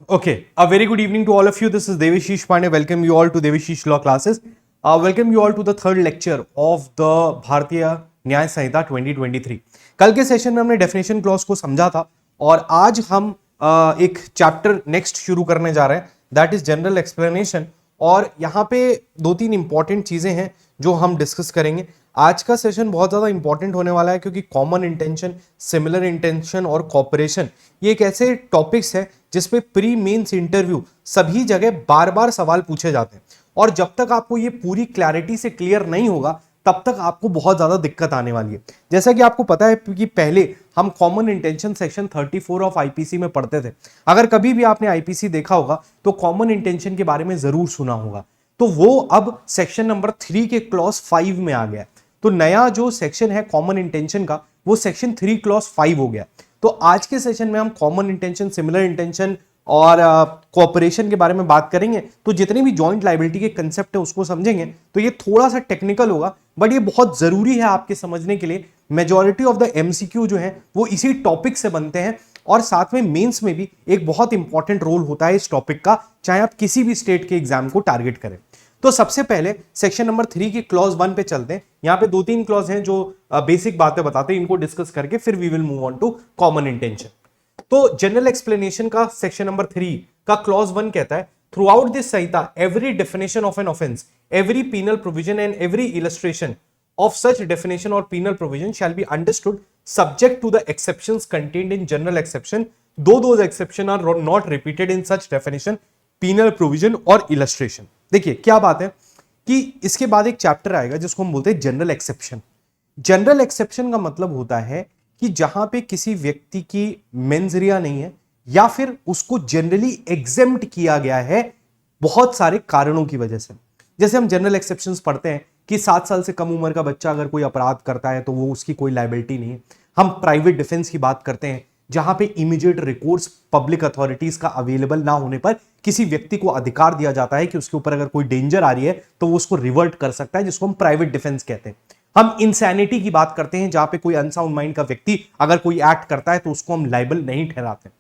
Okay, a very good evening to all of you. This is Devashish Pandey. Welcome you all to Devashish Law Classes. Welcome you all to the third lecture of the भारतीय न्याय संहिता 2023. कल के session में हमने definition clause को समझा था और आज हम एक चैप्टर नेक्स्ट शुरू करने जा रहे हैं, दैट इज जनरल एक्सप्लेनेशन. और यहाँ पे दो तीन इंपॉर्टेंट चीजें हैं जो हम डिस्कस करेंगे. आज का सेशन बहुत ज़्यादा इंपॉर्टेंट होने वाला है क्योंकि कॉमन इंटेंशन, सिमिलर इंटेंशन और कॉपरेशन ये एक ऐसे टॉपिक्स है जिसपे प्री मेंस इंटरव्यू सभी जगह बार बार सवाल पूछे जाते हैं. और जब तक आपको ये पूरी क्लैरिटी से क्लियर नहीं होगा तब तक आपको बहुत ज़्यादा दिक्कत आने वाली है. जैसा कि आपको पता है कि पहले हम common intention section 34 of IPC में पढ़ते थे. अगर कभी भी आपने आईपीसी देखा होगा तो कॉमन इंटेंशन के बारे में जरूर सुना होगा. तो वो अब सेक्शन नंबर 3 के क्लॉज 5 में आ गया. तो नया जो सेक्शन है कॉमन इंटेंशन का वो सेक्शन 3 क्लॉज 5 हो गया. तो आज के सेशन में हम कॉमन इंटेंशन, सिमिलर इंटेंशन और कोऑपरेशन के बारे में बात करेंगे. तो जितनी भी जॉइंट लायबिलिटी के कंसेप्ट है उसको समझेंगे. तो ये थोड़ा सा टेक्निकल होगा बट ये बहुत जरूरी है आपके समझने के लिए. मेजॉरिटी ऑफ द एमसीक्यू जो है वो इसी टॉपिक से बनते हैं और साथ में मेंस में भी एक बहुत इंपॉर्टेंट रोल होता है इस टॉपिक का, चाहे आप किसी भी स्टेट के एग्जाम को टारगेट करें. तो सबसे पहले सेक्शन नंबर 3 के क्लॉज 1 पे चलते हैं. यहां पे दो तीन क्लॉज हैं जो बेसिक बातें बताते हैं, इनको डिस्कस करके फिर we will move on to common intention. तो जनरल एक्सप्लेनेशन का सेक्शन नंबर 3 का क्लॉज 1 कहता है, थ्रू आउट दिस संहिता every definition of an offence, every penal provision and every illustration of such definition or penal provision shall be understood subject to the exceptions contained in general exception, though those exceptions are not repeated in such definition, penal provision or illustration. देखिए क्या बात है कि इसके बाद एक chapter आएगा जिसको हम बोलते हैं जनरल एक्सेप्शन. जनरल एक्सेप्शन का मतलब होता है कि जहां पे किसी व्यक्ति की मेंस रिया नहीं है या फिर उसको जनरली एग्जेम्प्ट किया गया है बहुत सारे कारणों की वजह से. जैसे हम जनरल एक्सेप्शंस पढ़ते हैं कि 7 साल से कम उम्र का बच्चा अगर कोई अपराध करता है तो वो उसकी कोई लायबिलिटी नहीं है. हम प्राइवेट डिफेंस की बात करते हैं जहां पे इमीडिएट रिकोर्स पब्लिक अथॉरिटीज का अवेलेबल ना होने पर किसी व्यक्ति को अधिकार दिया जाता है कि उसके ऊपर अगर कोई डेंजर आ रही है तो वो उसको रिवर्ट कर सकता है, जिसको हम प्राइवेट डिफेंस कहते हैं. हम इंसैनिटी की बात करते हैं जहां पे कोई अनसाउंड माइंड का व्यक्ति अगर कोई एक्ट करता है तो उसको हम लायबल नहीं ठहराते.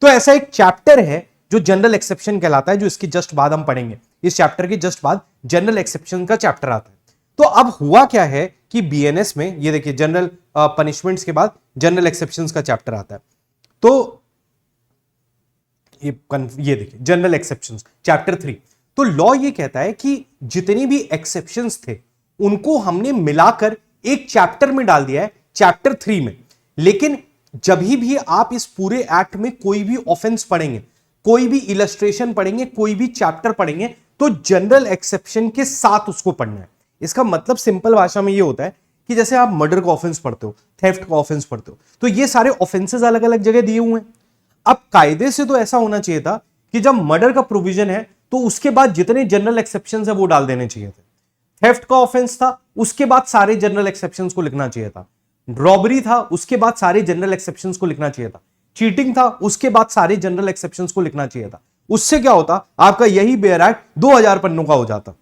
तो ऐसा एक चैप्टर है जो जनरल एक्सेप्शन कहलाता है, जो इसके जस्ट बाद हम पढ़ेंगे. इस चैप्टर के जस्ट बाद जनरल एक्सेप्शन का चैप्टर आता है. तो अब हुआ क्या है कि बीएनएस में ये देखिए जनरल पनिशमेंट्स के बाद जनरल एक्सेप्शंस का चैप्टर आता है. तो ये देखिए जनरल एक्सेप्शंस चैप्टर 3. तो लॉ ये कहता है कि जितनी भी एक्सेप्शंस थे उनको हमने मिलाकर एक चैप्टर में डाल दिया है, चैप्टर 3 में. लेकिन जब भी आप इस पूरे एक्ट में कोई भी ऑफेंस पढ़ेंगे, कोई भी इलस्ट्रेशन पढ़ेंगे, कोई भी चैप्टर पढ़ेंगे तो जनरल एक्सेप्शन के साथ उसको पढ़ना है. इसका मतलब सिंपल भाषा में ये होता है कि जैसे आप मर्डर का ऑफेंस पढ़ते हो, थेफ्ट का ऑफेंस पढ़ते हो, तो ये सारे ऑफेंसेस अलग अलग जगह दिए हुए हैं. अब कायदे से तो ऐसा होना चाहिए था कि जब मर्डर का प्रोविजन है तो उसके बाद जितने जनरल एक्सेप्शंस है वो डाल देने चाहिए थे. थेफ्ट का ऑफेंस था, उसके बाद सारे जनरल एक्सेप्शंस को लिखना चाहिए था. रॉबरी था, उसके बाद सारे जनरल एक्सेप्शंस को लिखना चाहिए था. चीटिंग था, उसके बाद सारे जनरल एक्सेप्शंस को लिखना चाहिए था. उससे क्या होता, आपका यही बेयर एक्ट 2000 पन्नों का हो जाता.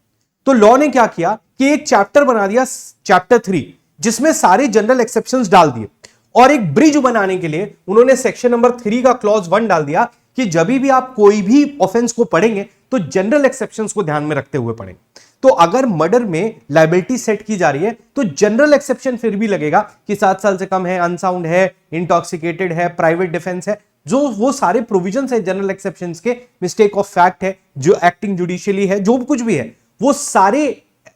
तो लॉ ने क्या किया कि एक चैप्टर बना दिया, चैप्टर 3, जिसमें सारे जनरल एक्सेप्शंस डाल दिए. और एक ब्रिज बनाने के लिए उन्होंने सेक्शन नंबर 3 का क्लॉज 1 डाल दिया कि जब भी आप कोई भी ऑफेंस को पढ़ेंगे तो जनरल एक्सेप्शंस को ध्यान में रखते हुए पढ़ेंगे. तो अगर मर्डर में लायबिलिटी सेट की जा रही है तो जनरल एक्सेप्शन फिर भी लगेगा कि 7 साल से कम है, अनसाउंड है, इंटॉक्सिकेटेड है, प्राइवेट डिफेंस है, जो वो सारे प्रोविजंस है जनरल एक्सेप्शंस के, मिस्टेक ऑफ फैक्ट है, जो एक्टिंग जुडिशियली है, जो कुछ भी है वो सारे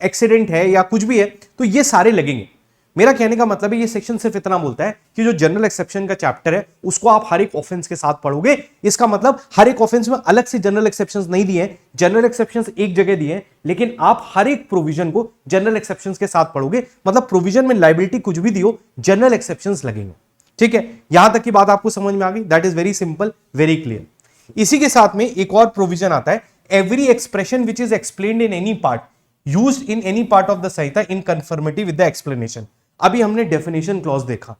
एक्सीडेंट है या कुछ भी है तो ये सारे लगेंगे. मेरा कहने का मतलब है ये सेक्शन सिर्फ इतना बोलता है कि जो जनरल एक्सेप्शन का चैप्टर है उसको आप हर एक ऑफेंस के साथ पढ़ोगे. इसका मतलब हर एक ऑफेंस में अलग से जनरल एक्सेप्शंस नहीं दिए हैं, जनरल एक्सेप्शंस एक जगह दिए हैं, लेकिन आप हर एक प्रोविजन को जनरल एक्सेप्शंस के साथ पढ़ोगे. मतलब प्रोविजन में लायबिलिटी कुछ भी दियो, जनरल एक्सेप्शंस लगेंगे. ठीक है, यहां तक की बात आपको समझ में आ गई. That is very simple, very clear. इसी के साथ में एक और प्रोविजन आता है, every expression which is explained in any part used in any part of the Samhita in conformity with the explanation. अभी हमने डेफिनेशन क्लॉज देखा,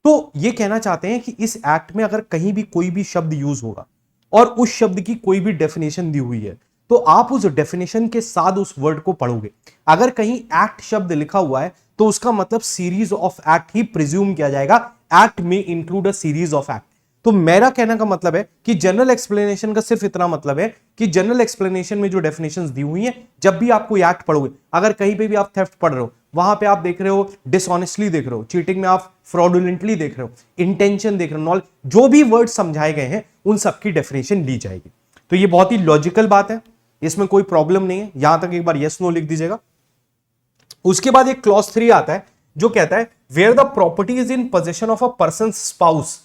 तो ये कहना चाहते हैं कि इस एक्ट में अगर कहीं भी कोई भी शब्द यूज होगा और उस शब्द की कोई भी डेफिनेशन दी हुई है तो आप उस डेफिनेशन के साथ उस वर्ड को पढ़ोगे. अगर कहीं एक्ट शब्द लिखा हुआ है तो उसका मतलब series of act he presume किया जाएगा. एक्ट में include a series of act. तो मेरा कहने का मतलब है कि जनरल एक्सप्लेनेशन का सिर्फ इतना मतलब है कि जनरल एक्सप्लेनेशन में जो डेफिनेशंस दी हुई हैं, जब भी आप कोई एक्ट पढ़ोगे, अगर कहीं पे भी आप थेफ्ट पढ़ रहे हो, वहां पे आप देख रहे हो डिसऑनेस्टली देख रहे हो, चीटिंग में आप फ्रॉडुलेंटली देख रहे हो, इंटेंशन देख रहे हो, नॉलेज, जो भी वर्ड समझाए गए हैं उन सबकी डेफिनेशन ली जाएगी। तो ये बहुत ही लॉजिकल बात है, इसमें कोई प्रॉब्लम नहीं है। यहां तक एक बार यस नो लिख दीजिएगा। उसके बाद एक क्लॉज 3 आता है जो कहता है where the property is in possession of a person spouse,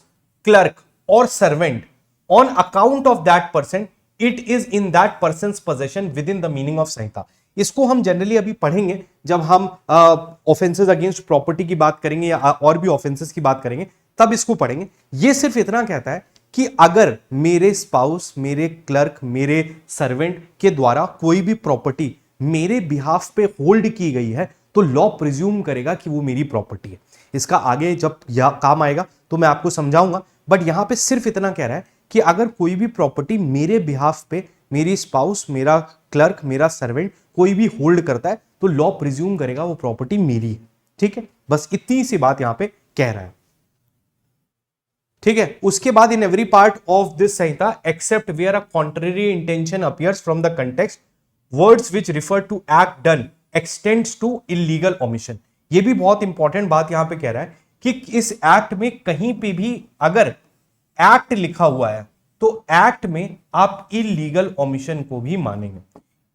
clerk और servant on account of that person, it is in that person possession within the meaning of संहिता। इसको हम जनरली अभी पढ़ेंगे जब हम ऑफेंसेस अगेंस्ट प्रॉपर्टी की बात करेंगे या और भी ऑफेंसेस की बात करेंगे, तब इसको पढ़ेंगे। ये सिर्फ इतना कहता है कि अगर मेरे स्पाउस, मेरे क्लर्क, मेरे सर्वेंट के द्वारा कोई भी प्रॉपर्टी मेरे बिहाफ पे होल्ड की गई है तो लॉ प्रिज्यूम करेगा कि वो मेरी प्रॉपर्टी है। इसका आगे जब काम आएगा तो मैं आपको समझाऊंगा, बट यहां पे सिर्फ इतना कह रहा है कि अगर कोई भी प्रॉपर्टी मेरे बिहाफ पे मेरी स्पाउस, मेरा क्लर्क, मेरा सर्वेंट कोई भी होल्ड करता है तो लॉ प्रिज्यूम करेगा वो प्रॉपर्टी मेरी है। ठीक है, बस इतनी सी बात यहां पे कह रहा है। ठीक है, उसके बाद in every part of this संहिता except where a contrary intention appears from the context, words which refer to act done extends to illegal omission. ये भी बहुत इंपॉर्टेंट बात यहां पे कह रहा है कि इस एक्ट में कहीं पे भी अगर एक्ट लिखा हुआ है तो एक्ट में आप इलीगल ओमिशन को भी मानेंगे,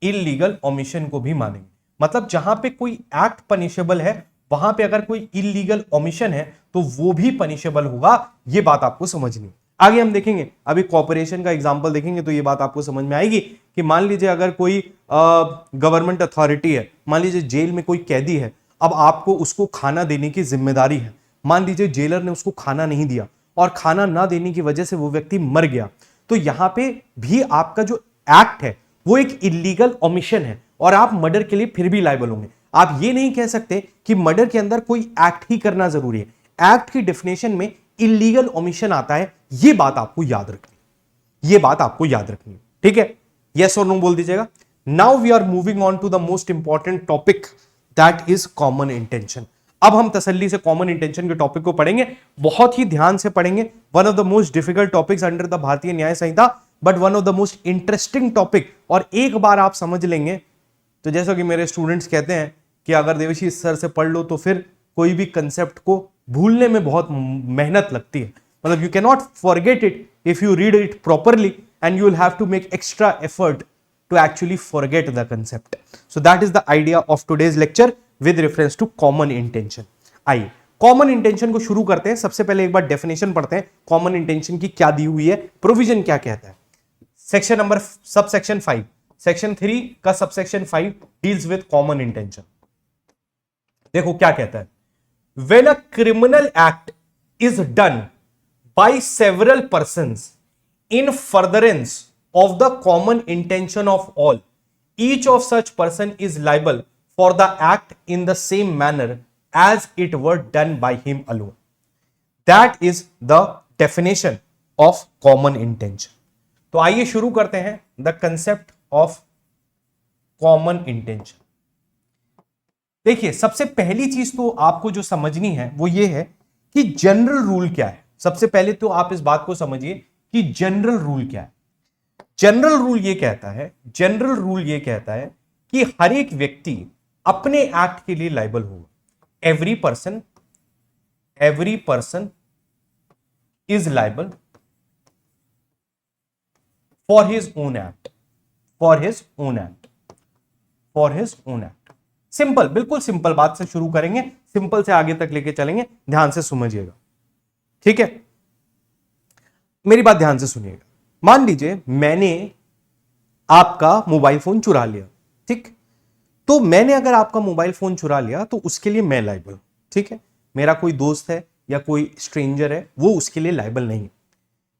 इलीगल ओमिशन को भी मानेंगे। मतलब जहां पे कोई एक्ट पनिशेबल है वहां पे अगर कोई इलीगल ओमिशन है तो वो भी पनिशेबल होगा। ये बात आपको समझनी। आगे हम देखेंगे, अभी कॉर्पोरेशन का एग्जांपल देखेंगे तो ये बात आपको समझ में आएगी कि मान लीजिए अगर कोई गवर्नमेंट अथॉरिटी है, मान लीजिए जेल में कोई कैदी है, अब आपको उसको खाना देने की जिम्मेदारी है। मान लीजिए जेलर ने उसको खाना नहीं दिया और खाना ना देने की वजह से वो व्यक्ति मर गया, तो यहां पे भी आपका जो एक्ट है वो एक इलीगल ओमिशन है और आप मर्डर के लिए फिर भी लायबल होंगे। आप ये नहीं कह सकते कि मर्डर के अंदर कोई एक्ट ही करना जरूरी है। एक्ट की डेफिनेशन में इलीगल ओमिशन आता है, ये बात आपको याद रखनी, ये बात आपको याद रखनी। ठीक है, यस और नो बोल दीजिएगा। Now we are moving on to the most important topic, that is common intention. अब हम तसल्ली से कॉमन इंटेंशन के टॉपिक को पढ़ेंगे, बहुत ही ध्यान से पढ़ेंगे। One of the most difficult topics under the Bharatiya Nyaya Sanhita, but one of the most interesting topic. और एक बार आप समझ लेंगे तो जैसा कि मेरे स्टूडेंट्स कहते हैं कि अगर देवशीष सर से पढ़ लो तो फिर कोई भी कंसेप्ट को भूलने में बहुत मेहनत लगती है। मतलब you can not forget it if you read it properly and you will have to make extra effort to actually forget the concept. So that is the idea of today's lecture with reference to common intention. आइए common intention को शुरू करते हैं। सबसे पहले एक बार definition पढ़ते हैं कॉमन इंटेंशन की क्या दी हुई है, प्रोविजन क्या कहता है। सेक्शन नंबर सबसेक्शन 5, सेक्शन 3 का subsection 5 deals with common intention. देखो क्या कहता है, when a criminal act is done by several persons in furtherance of the common intention of all, each of such person is liable for the act in the same manner as it were done by him alone. That is the definition of common intention. तो आइए शुरू करते हैं the concept of common intention. देखिए सबसे पहली चीज तो आपको जो समझनी है वो ये है कि जनरल रूल क्या है। सबसे पहले तो आप इस बात को समझिए कि जनरल रूल क्या है। जनरल रूल ये कहता है, जनरल रूल ये कहता है कि हर एक व्यक्ति अपने एक्ट के लिए लायबल होगा। Every person is liable for his own act, for his own act, for his own act. Simple, बिल्कुल सिंपल बात से शुरू करेंगे, सिंपल से आगे तक लेके चलेंगे, ध्यान से समझिएगा। ठीक है, मेरी बात ध्यान से सुनिएगा। मान लीजिए मैंने आपका मोबाइल फोन चुरा लिया, ठीक, तो मैंने अगर आपका मोबाइल फोन चुरा लिया तो उसके लिए मैं लायबल, ठीक है। मेरा कोई दोस्त है या कोई स्ट्रेंजर है वो उसके लिए लायबल नहीं है।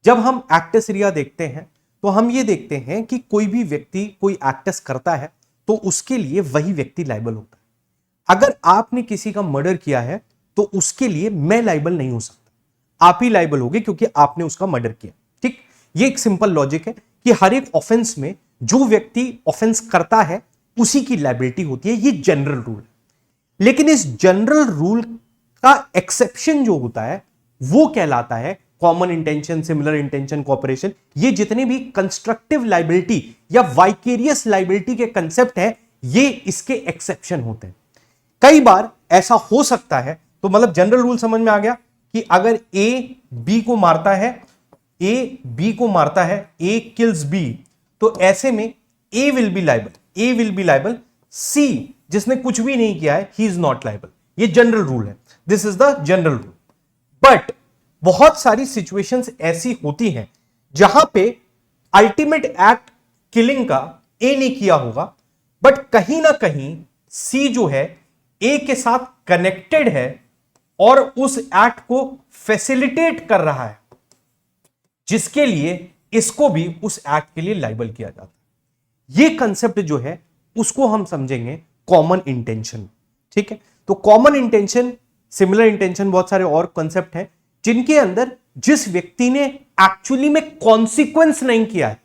जब हम एक्टस रिया देखते हैं तो हम ये देखते हैं कि कोई भी व्यक्ति कोई एक्टस करता है तो उसके लिए वही व्यक्ति लायबल होता है। अगर आपने किसी का मर्डर किया है तो उसके लिए मैं लायबल नहीं हो सकता, आप ही लायबल होगे क्योंकि आपने उसका मर्डर किया। ठीक, ये एक सिंपल लॉजिक है कि हर एक ऑफेंस में जो व्यक्ति ऑफेंस करता है उसी की लायबिलिटी होती है। ये जनरल रूल है। लेकिन इस जनरल रूल का एक्सेप्शन जो होता है वो कहलाता है common intention, similar intention, cooperation, ये जितने भी कंस्ट्रक्टिव लाइबिलिटी या वाइकेरियस लाइबिलिटी के कंसेप्ट है, ये इसके एक्सेप्शन होते हैं। कई बार ऐसा हो सकता है, तो मतलब जनरल रूल समझ में आ गया कि अगर ए बी को मारता है, ए बी को मारता है, ए किल्स बी, तो ऐसे में ए विल बी लाइबल, सी जिसने कुछ भी नहीं किया है, ही इज नॉट लाइबल। ये जनरल रूल है, this is the general rule. But बहुत सारी सिचुएशंस ऐसी होती हैं जहां पे अल्टीमेट एक्ट किलिंग का ए ने किया होगा, बट कहीं ना कहीं सी जो है ए के साथ कनेक्टेड है और उस एक्ट को फैसिलिटेट कर रहा है, जिसके लिए इसको भी उस एक्ट के लिए लाइबल किया जाता है। ये कंसेप्ट जो है उसको हम समझेंगे कॉमन इंटेंशन। ठीक है, तो कॉमन इंटेंशन, सिमिलर इंटेंशन, बहुत सारे और कंसेप्ट हैं जिनके अंदर जिस व्यक्ति ने एक्चुअली में कॉन्सिक्वेंस नहीं किया है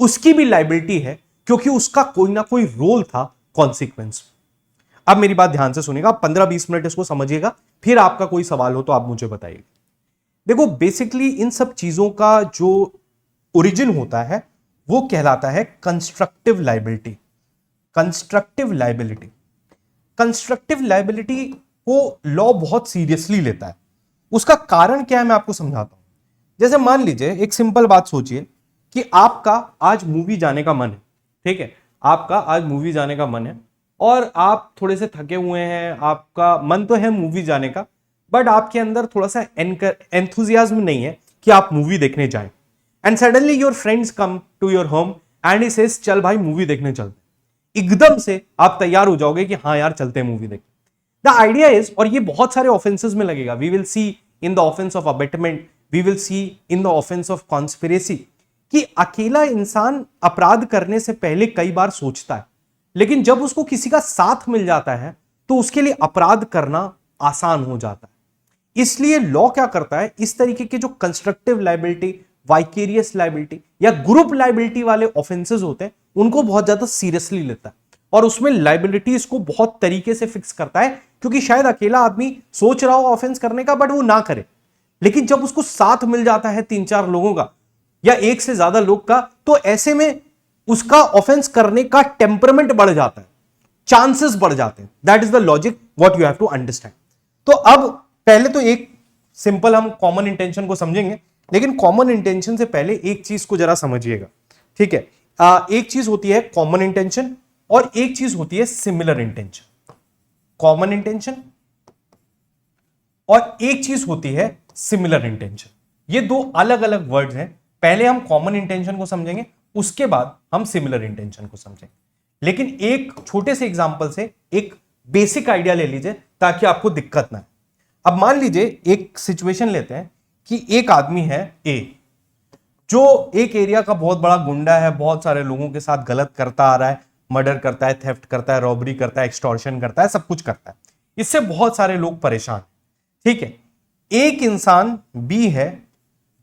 उसकी भी लाइबिलिटी है, क्योंकि उसका कोई ना कोई रोल था कॉन्सिक्वेंस। अब मेरी बात ध्यान से सुनिएगा, 15-20 मिनट इसको समझिएगा, फिर आपका कोई सवाल हो तो आप मुझे बताइए। देखो, बेसिकली इन सब चीजों का जो ओरिजिन होता है वो कहलाता है constructive liability. Constructive liability, constructive liability को लॉ बहुत सीरियसली लेता है। उसका कारण क्या है मैं आपको समझाता हूं। जैसे मान लीजिए, एक सिंपल बात सोचिए कि आपका आज मूवी जाने का मन है। ठीक है, आपका आज मूवी जाने का मन है और आप थोड़े से थके हुए हैं, आपका मन तो है मूवी जाने का, बट आपके अंदर थोड़ा सा एंथुजियाज्म नहीं है कि आप मूवी देखने जाएं। And suddenly your friends come to your home and he says चल भाई मूवी देखने चलते। एकदम से आप तैयार हो जाओगे कि हाँ यार चलते हैं मूवी देखने। द आइडिया इज, और ये बहुत सारे ऑफेंसेस में लगेगा, we will see in the offence of abetment, we will see in the offence of conspiracy, कि अकेला इंसान अपराध करने से पहले कई बार सोचता है, लेकिन जब उसको किसी का साथ मिल जाता है तो उसके लिए अपराध करना आसान हो जाता है। इसलिए लॉ क्या करता है, इस तरीके के जो कंस्ट्रक्टिव लाइबिलिटी, वाइकेरियस लाइबिलिटी या ग्रुप लाइबिलिटी वाले ऑफेंसेस होते हैं उनको बहुत ज्यादा सीरियसली लेता है और उसमें लाइबिलिटीज को बहुत तरीके से फिक्स करता है, क्योंकि शायद अकेला आदमी सोच रहा हो ऑफेंस करने का बट वो ना करे, लेकिन जब उसको साथ मिल जाता है 3-4 लोगों का या एक से ज्यादा लोग का, तो ऐसे में उसका ऑफेंस करने का टेम्परामेंट बढ़ जाता है, चांसेस बढ़ जाते हैं। That is the logic what you have to understand. तो अब पहले तो एक सिंपल हम कॉमन इंटेंशन को समझेंगे, लेकिन कॉमन इंटेंशन से पहले एक चीज को जरा समझिएगा। ठीक है, एक चीज होती है कॉमन इंटेंशन और एक चीज होती है सिमिलर इंटेंशन। कॉमन इंटेंशन और एक चीज होती है सिमिलर इंटेंशन। ये दो अलग अलग वर्ड्स हैं। पहले हम कॉमन इंटेंशन को समझेंगे, उसके बाद हम सिमिलर इंटेंशन को समझेंगे। लेकिन एक छोटे से एग्जांपल से एक बेसिक आइडिया ले लीजिए ताकि आपको दिक्कत ना आए। अब मान लीजिए एक सिचुएशन लेते हैं कि एक आदमी है ए, जो एक एरिया का बहुत बड़ा गुंडा है, बहुत सारे लोगों के साथ गलत करता आ रहा है, मर्डर करता है, थेफ्ट करता है, रॉबरी करता है, एक्सटॉर्शन करता है, सब कुछ करता है। इससे बहुत सारे लोग परेशान। ठीक है, एक इंसान बी है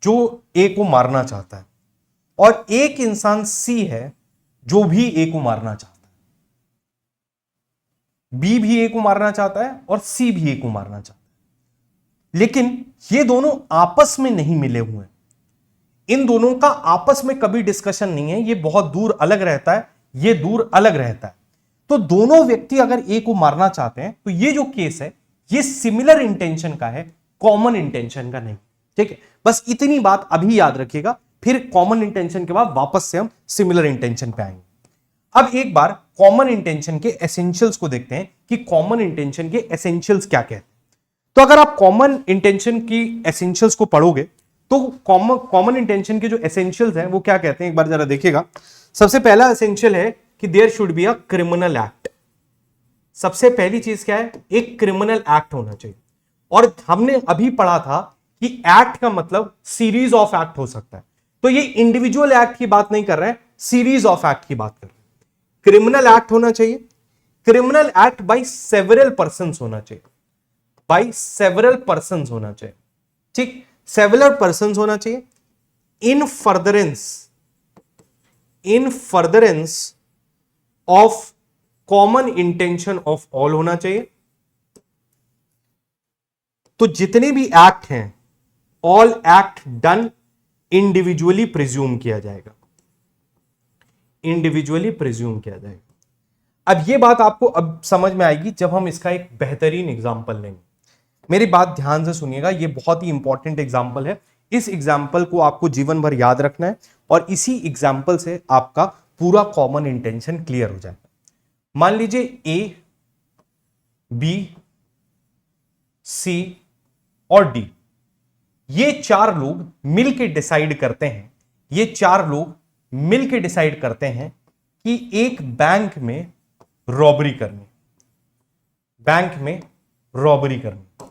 जो ए को मारना चाहता है और एक इंसान सी है जो भी ए को मारना चाहता है। बी भी ए को मारना चाहता है और सी भी ए को मारना चाहता है, लेकिन ये दोनों आपस में नहीं मिले हुए हैं। इन दोनों का आपस में कभी डिस्कशन नहीं है, ये बहुत दूर अलग रहता है, ये दूर अलग रहता है। तो दोनों व्यक्ति अगर ए को मारना चाहते हैं तो ये जो केस है ये सिमिलर इंटेंशन का है, कॉमन इंटेंशन का नहीं। ठीक है, बस इतनी बात अभी याद रखिएगा, फिर कॉमन इंटेंशन के बाद वापस से हम सिमिलर इंटेंशन पे आएंगे। अब एक बार कॉमन इंटेंशन के एसेंशियल्स को देखते हैं कि कॉमन इंटेंशन के एसेंशियल्स क्या कहते हैं। तो अगर आप कॉमन इंटेंशन की एसेंशियल्स को पढ़ोगे तो कॉमन इंटेंशन के जो एसेंशियल्स हैं वो क्या कहते हैं, एक बार जरा देखिएगा। सबसे पहला एसेंशियल है कि there should be a criminal act. सबसे पहली चीज क्या है, एक क्रिमिनल एक्ट होना चाहिए। और हमने अभी पढ़ा था कि एक्ट का मतलब सीरीज ऑफ एक्ट हो सकता है, तो ये इंडिविजुअल एक्ट की बात नहीं कर रहे हैं, सीरीज ऑफ एक्ट की बात कर रहे हैं। क्रिमिनल एक्ट होना चाहिए, criminal act by several persons होना चाहिए, बाय सेवरल पर्संस होना चाहिए। ठीक, सेवरल पर्संस होना चाहिए। इन furtherance of common intention of all होना चाहिए। तो जितने भी एक्ट हैं all act done individually presume किया जाएगा, इंडिविजुअली प्रिज्यूम किया जाएगा। अब ये बात आपको अब समझ में आएगी जब हम इसका एक बेहतरीन एग्जाम्पल लेंगे। मेरी बात ध्यान से सुनिएगा, ये बहुत ही इंपॉर्टेंट एग्जाम्पल है। इस एग्जाम्पल को आपको जीवन भर याद रखना है और इसी एग्जाम्पल से आपका पूरा कॉमन इंटेंशन क्लियर हो जाएगा। मान लीजिए ए, बी, सी और डी, ये चार लोग मिलकर डिसाइड करते हैं, ये चार लोग मिलकर डिसाइड करते हैं कि एक बैंक में रॉबरी करनी, बैंक में रॉबरी करनी।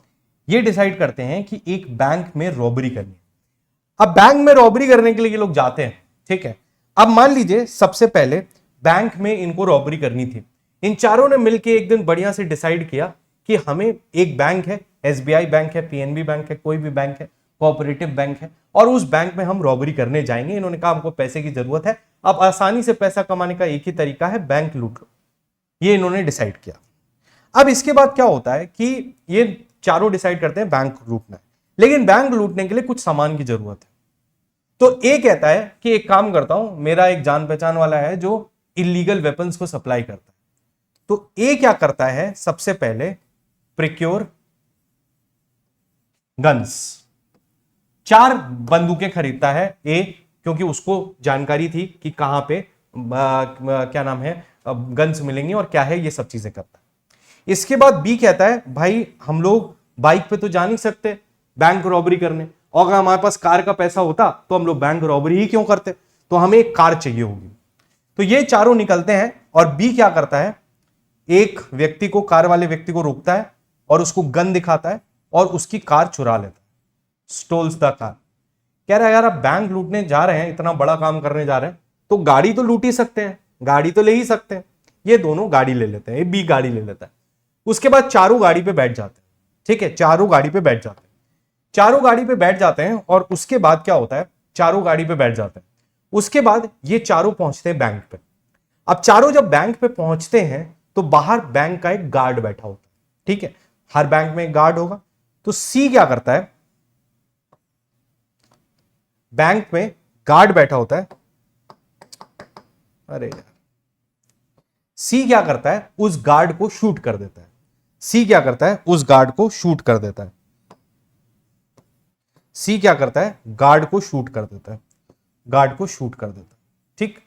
ये डिसाइड करते हैं कि एक बैंक में रॉबरी करनी। अब बैंक में रॉबरी करने के लिए ये लोग जाते हैं, ठीक है। अब मान लीजिए सबसे पहले बैंक में इनको रॉबरी करनी थी। इन चारों ने मिलकर एक दिन बढ़िया से डिसाइड किया कि हमें एक बैंक है, एसबीआई बैंक है, पीएनबी बैंक है, कोई भी बैंक है, कोऑपरेटिव बैंक है, और उस बैंक में हम रॉबरी करने जाएंगे। इन्होंने कहा हमको पैसे की जरूरत है, अब आसानी से पैसा कमाने का एक ही तरीका है, बैंक लूट लो। ये इन्होंने डिसाइड किया। अब इसके बाद क्या होता है कि ये चारों डिसाइड करते हैं बैंक लूटना है, लेकिन बैंक लूटने के लिए कुछ सामान की जरूरत है। तो ए कहता है कि एक काम करता हूं, मेरा एक जान पहचान वाला है जो इलीगल वेपन्स को सप्लाई करता है। तो ए क्या करता है, सबसे पहले प्रिक्योर गन्स, 4 बंदूकें खरीदता है ए, क्योंकि उसको जानकारी थी कि कहां पे क्या नाम है गन्स मिलेंगी और क्या है, ये सब चीजें करता है। इसके बाद बी कहता है भाई हम लोग बाइक पे तो जा नहीं सकते बैंक रॉबरी करने, और अगर हमारे पास कार का पैसा होता तो हम लोग बैंक रॉबरी ही क्यों करते, तो हमें एक कार चाहिए होगी। तो ये चारों निकलते हैं और बी क्या करता है, एक व्यक्ति को, कार वाले व्यक्ति को रोकता है और उसको गन दिखाता है और उसकी कार चुरा लेता है, स्टोल्स द कार। कह रहा है यार अब बैंक लूटने जा रहे हैं, इतना बड़ा काम करने जा रहे हैं, तो गाड़ी तो लूट ही सकते हैं, गाड़ी तो ले ही सकते हैं। ये दोनों गाड़ी ले लेते हैं, ये बी गाड़ी ले लेता है। उसके बाद चारों गाड़ी पे बैठ जाते हैं, ठीक है, चारों गाड़ी पे बैठ जाते हैं, चारों गाड़ी पे बैठ जाते हैं। और उसके बाद क्या होता है, चारों गाड़ी पे बैठ जाते हैं, उसके बाद ये चारों पहुंचते हैं बैंक पे। अब चारों जब बैंक पे पहुंचते हैं तो बाहर बैंक का एक गार्ड बैठा होता है, ठीक है, हर बैंक में एक गार्ड होगा। तो सी क्या करता है, बैंक में गार्ड बैठा होता है, अरे यार, सी क्या करता है, उस गार्ड को शूट कर देता है। सी क्या करता है, उस गार्ड को शूट कर देता है। सी क्या करता है, गार्ड को शूट कर देता है, गार्ड को शूट कर देता है, ठीक,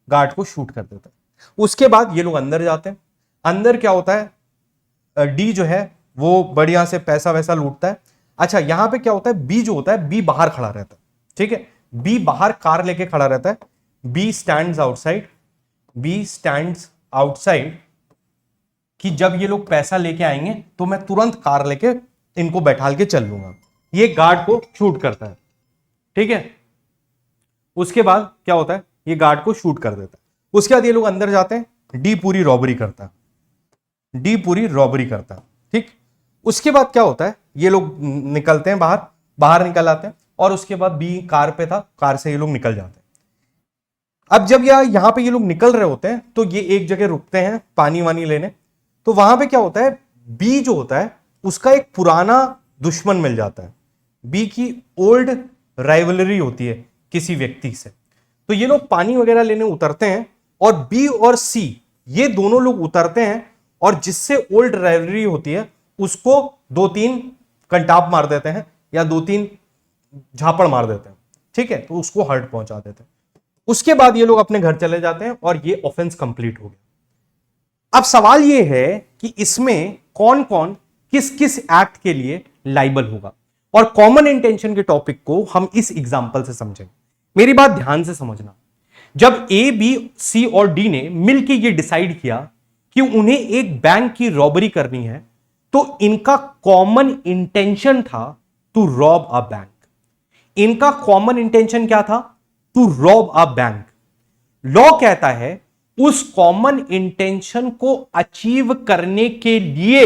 गार्ड को शूट कर देता है। उसके बाद ये लोग अंदर जाते हैं। अंदर क्या होता है, डी जो है वो बढ़िया से पैसा वैसा लूटता है। अच्छा, यहां पे क्या होता है, बी जो होता है, बी बाहर खड़ा रहता है, ठीक है, बी बाहर कार लेके खड़ा रहता है। B stands outside, B stands outside, कि जब ये लोग पैसा लेके आएंगे तो मैं तुरंत कार लेके इनको बैठाल के चल लूंगा। ये गार्ड को शूट करता है, ठीक है। उसके बाद क्या होता है, ये गार्ड को शूट कर देता है। उसके बाद ये लोग अंदर जाते हैं, डी पूरी रॉबरी करता है, डी पूरी रॉबरी करता है, ठीक। उसके बाद क्या होता है, ये लोग निकलते हैं बाहर, बाहर निकल आते हैं, और उसके बाद बी कार पे था, कार से ये लोग निकल जाते हैं। अब जब यहां पे ये लोग निकल रहे होते हैं तो ये एक जगह रुकते हैं पानी वानी लेने। तो वहां पे क्या होता है, बी जो होता है उसका एक पुराना दुश्मन मिल जाता है, बी की ओल्ड राइवलरी होती है किसी व्यक्ति से। तो ये लोग पानी वगैरह लेने उतरते हैं और बी और सी ये दोनों लोग उतरते हैं और जिससे ओल्ड राइवलरी होती है उसको 2-3 कंटाप मार देते हैं या 2-3 झापड़ मार देते हैं, ठीक है, तो उसको हर्ट पहुंचा देते हैं। उसके बाद ये लोग अपने घर चले जाते हैं और ये ऑफेंस कंप्लीट हो गया। अब सवाल ये है कि इसमें कौन कौन किस किस एक्ट के लिए लाइबल होगा, और कॉमन इंटेंशन के टॉपिक को हम इस एग्जांपल से समझेंगे। मेरी बात ध्यान से समझना, जब ए, बी, सी और डी ने मिलकर यह डिसाइड किया कि उन्हें एक बैंक की रॉबरी करनी है, तो इनका कॉमन इंटेंशन था टू रॉब अ बैंक। इनका कॉमन इंटेंशन क्या था, to rob a bank. Law कहता है उस कॉमन इंटेंशन को अचीव करने के लिए,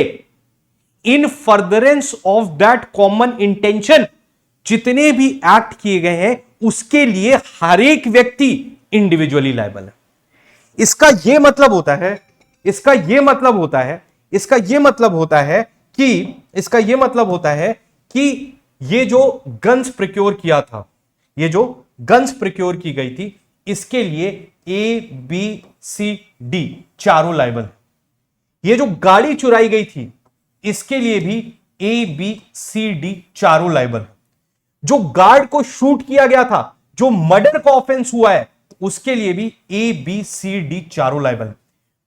इन furtherance of that common intention, जितने भी एक्ट किए गए हैं उसके लिए हर एक व्यक्ति इंडिविजुअली लायबल है। इसका यह मतलब होता है, इसका यह मतलब होता है, इसका यह मतलब होता है कि, इसका यह मतलब होता है कि ये जो गन्स प्रिक्योर किया था, ये जो गन्स प्रिक्योर की गई थी, इसके लिए ए बी सी डी चारों लायबल है। ये जो गाड़ी चुराई गई थी, इसके लिए भी ए बी सी डी चारों लायबल है। जो गार्ड को शूट किया गया था, जो मर्डर का ऑफेंस हुआ है, उसके लिए भी ए बी सी डी चारों लायबल है।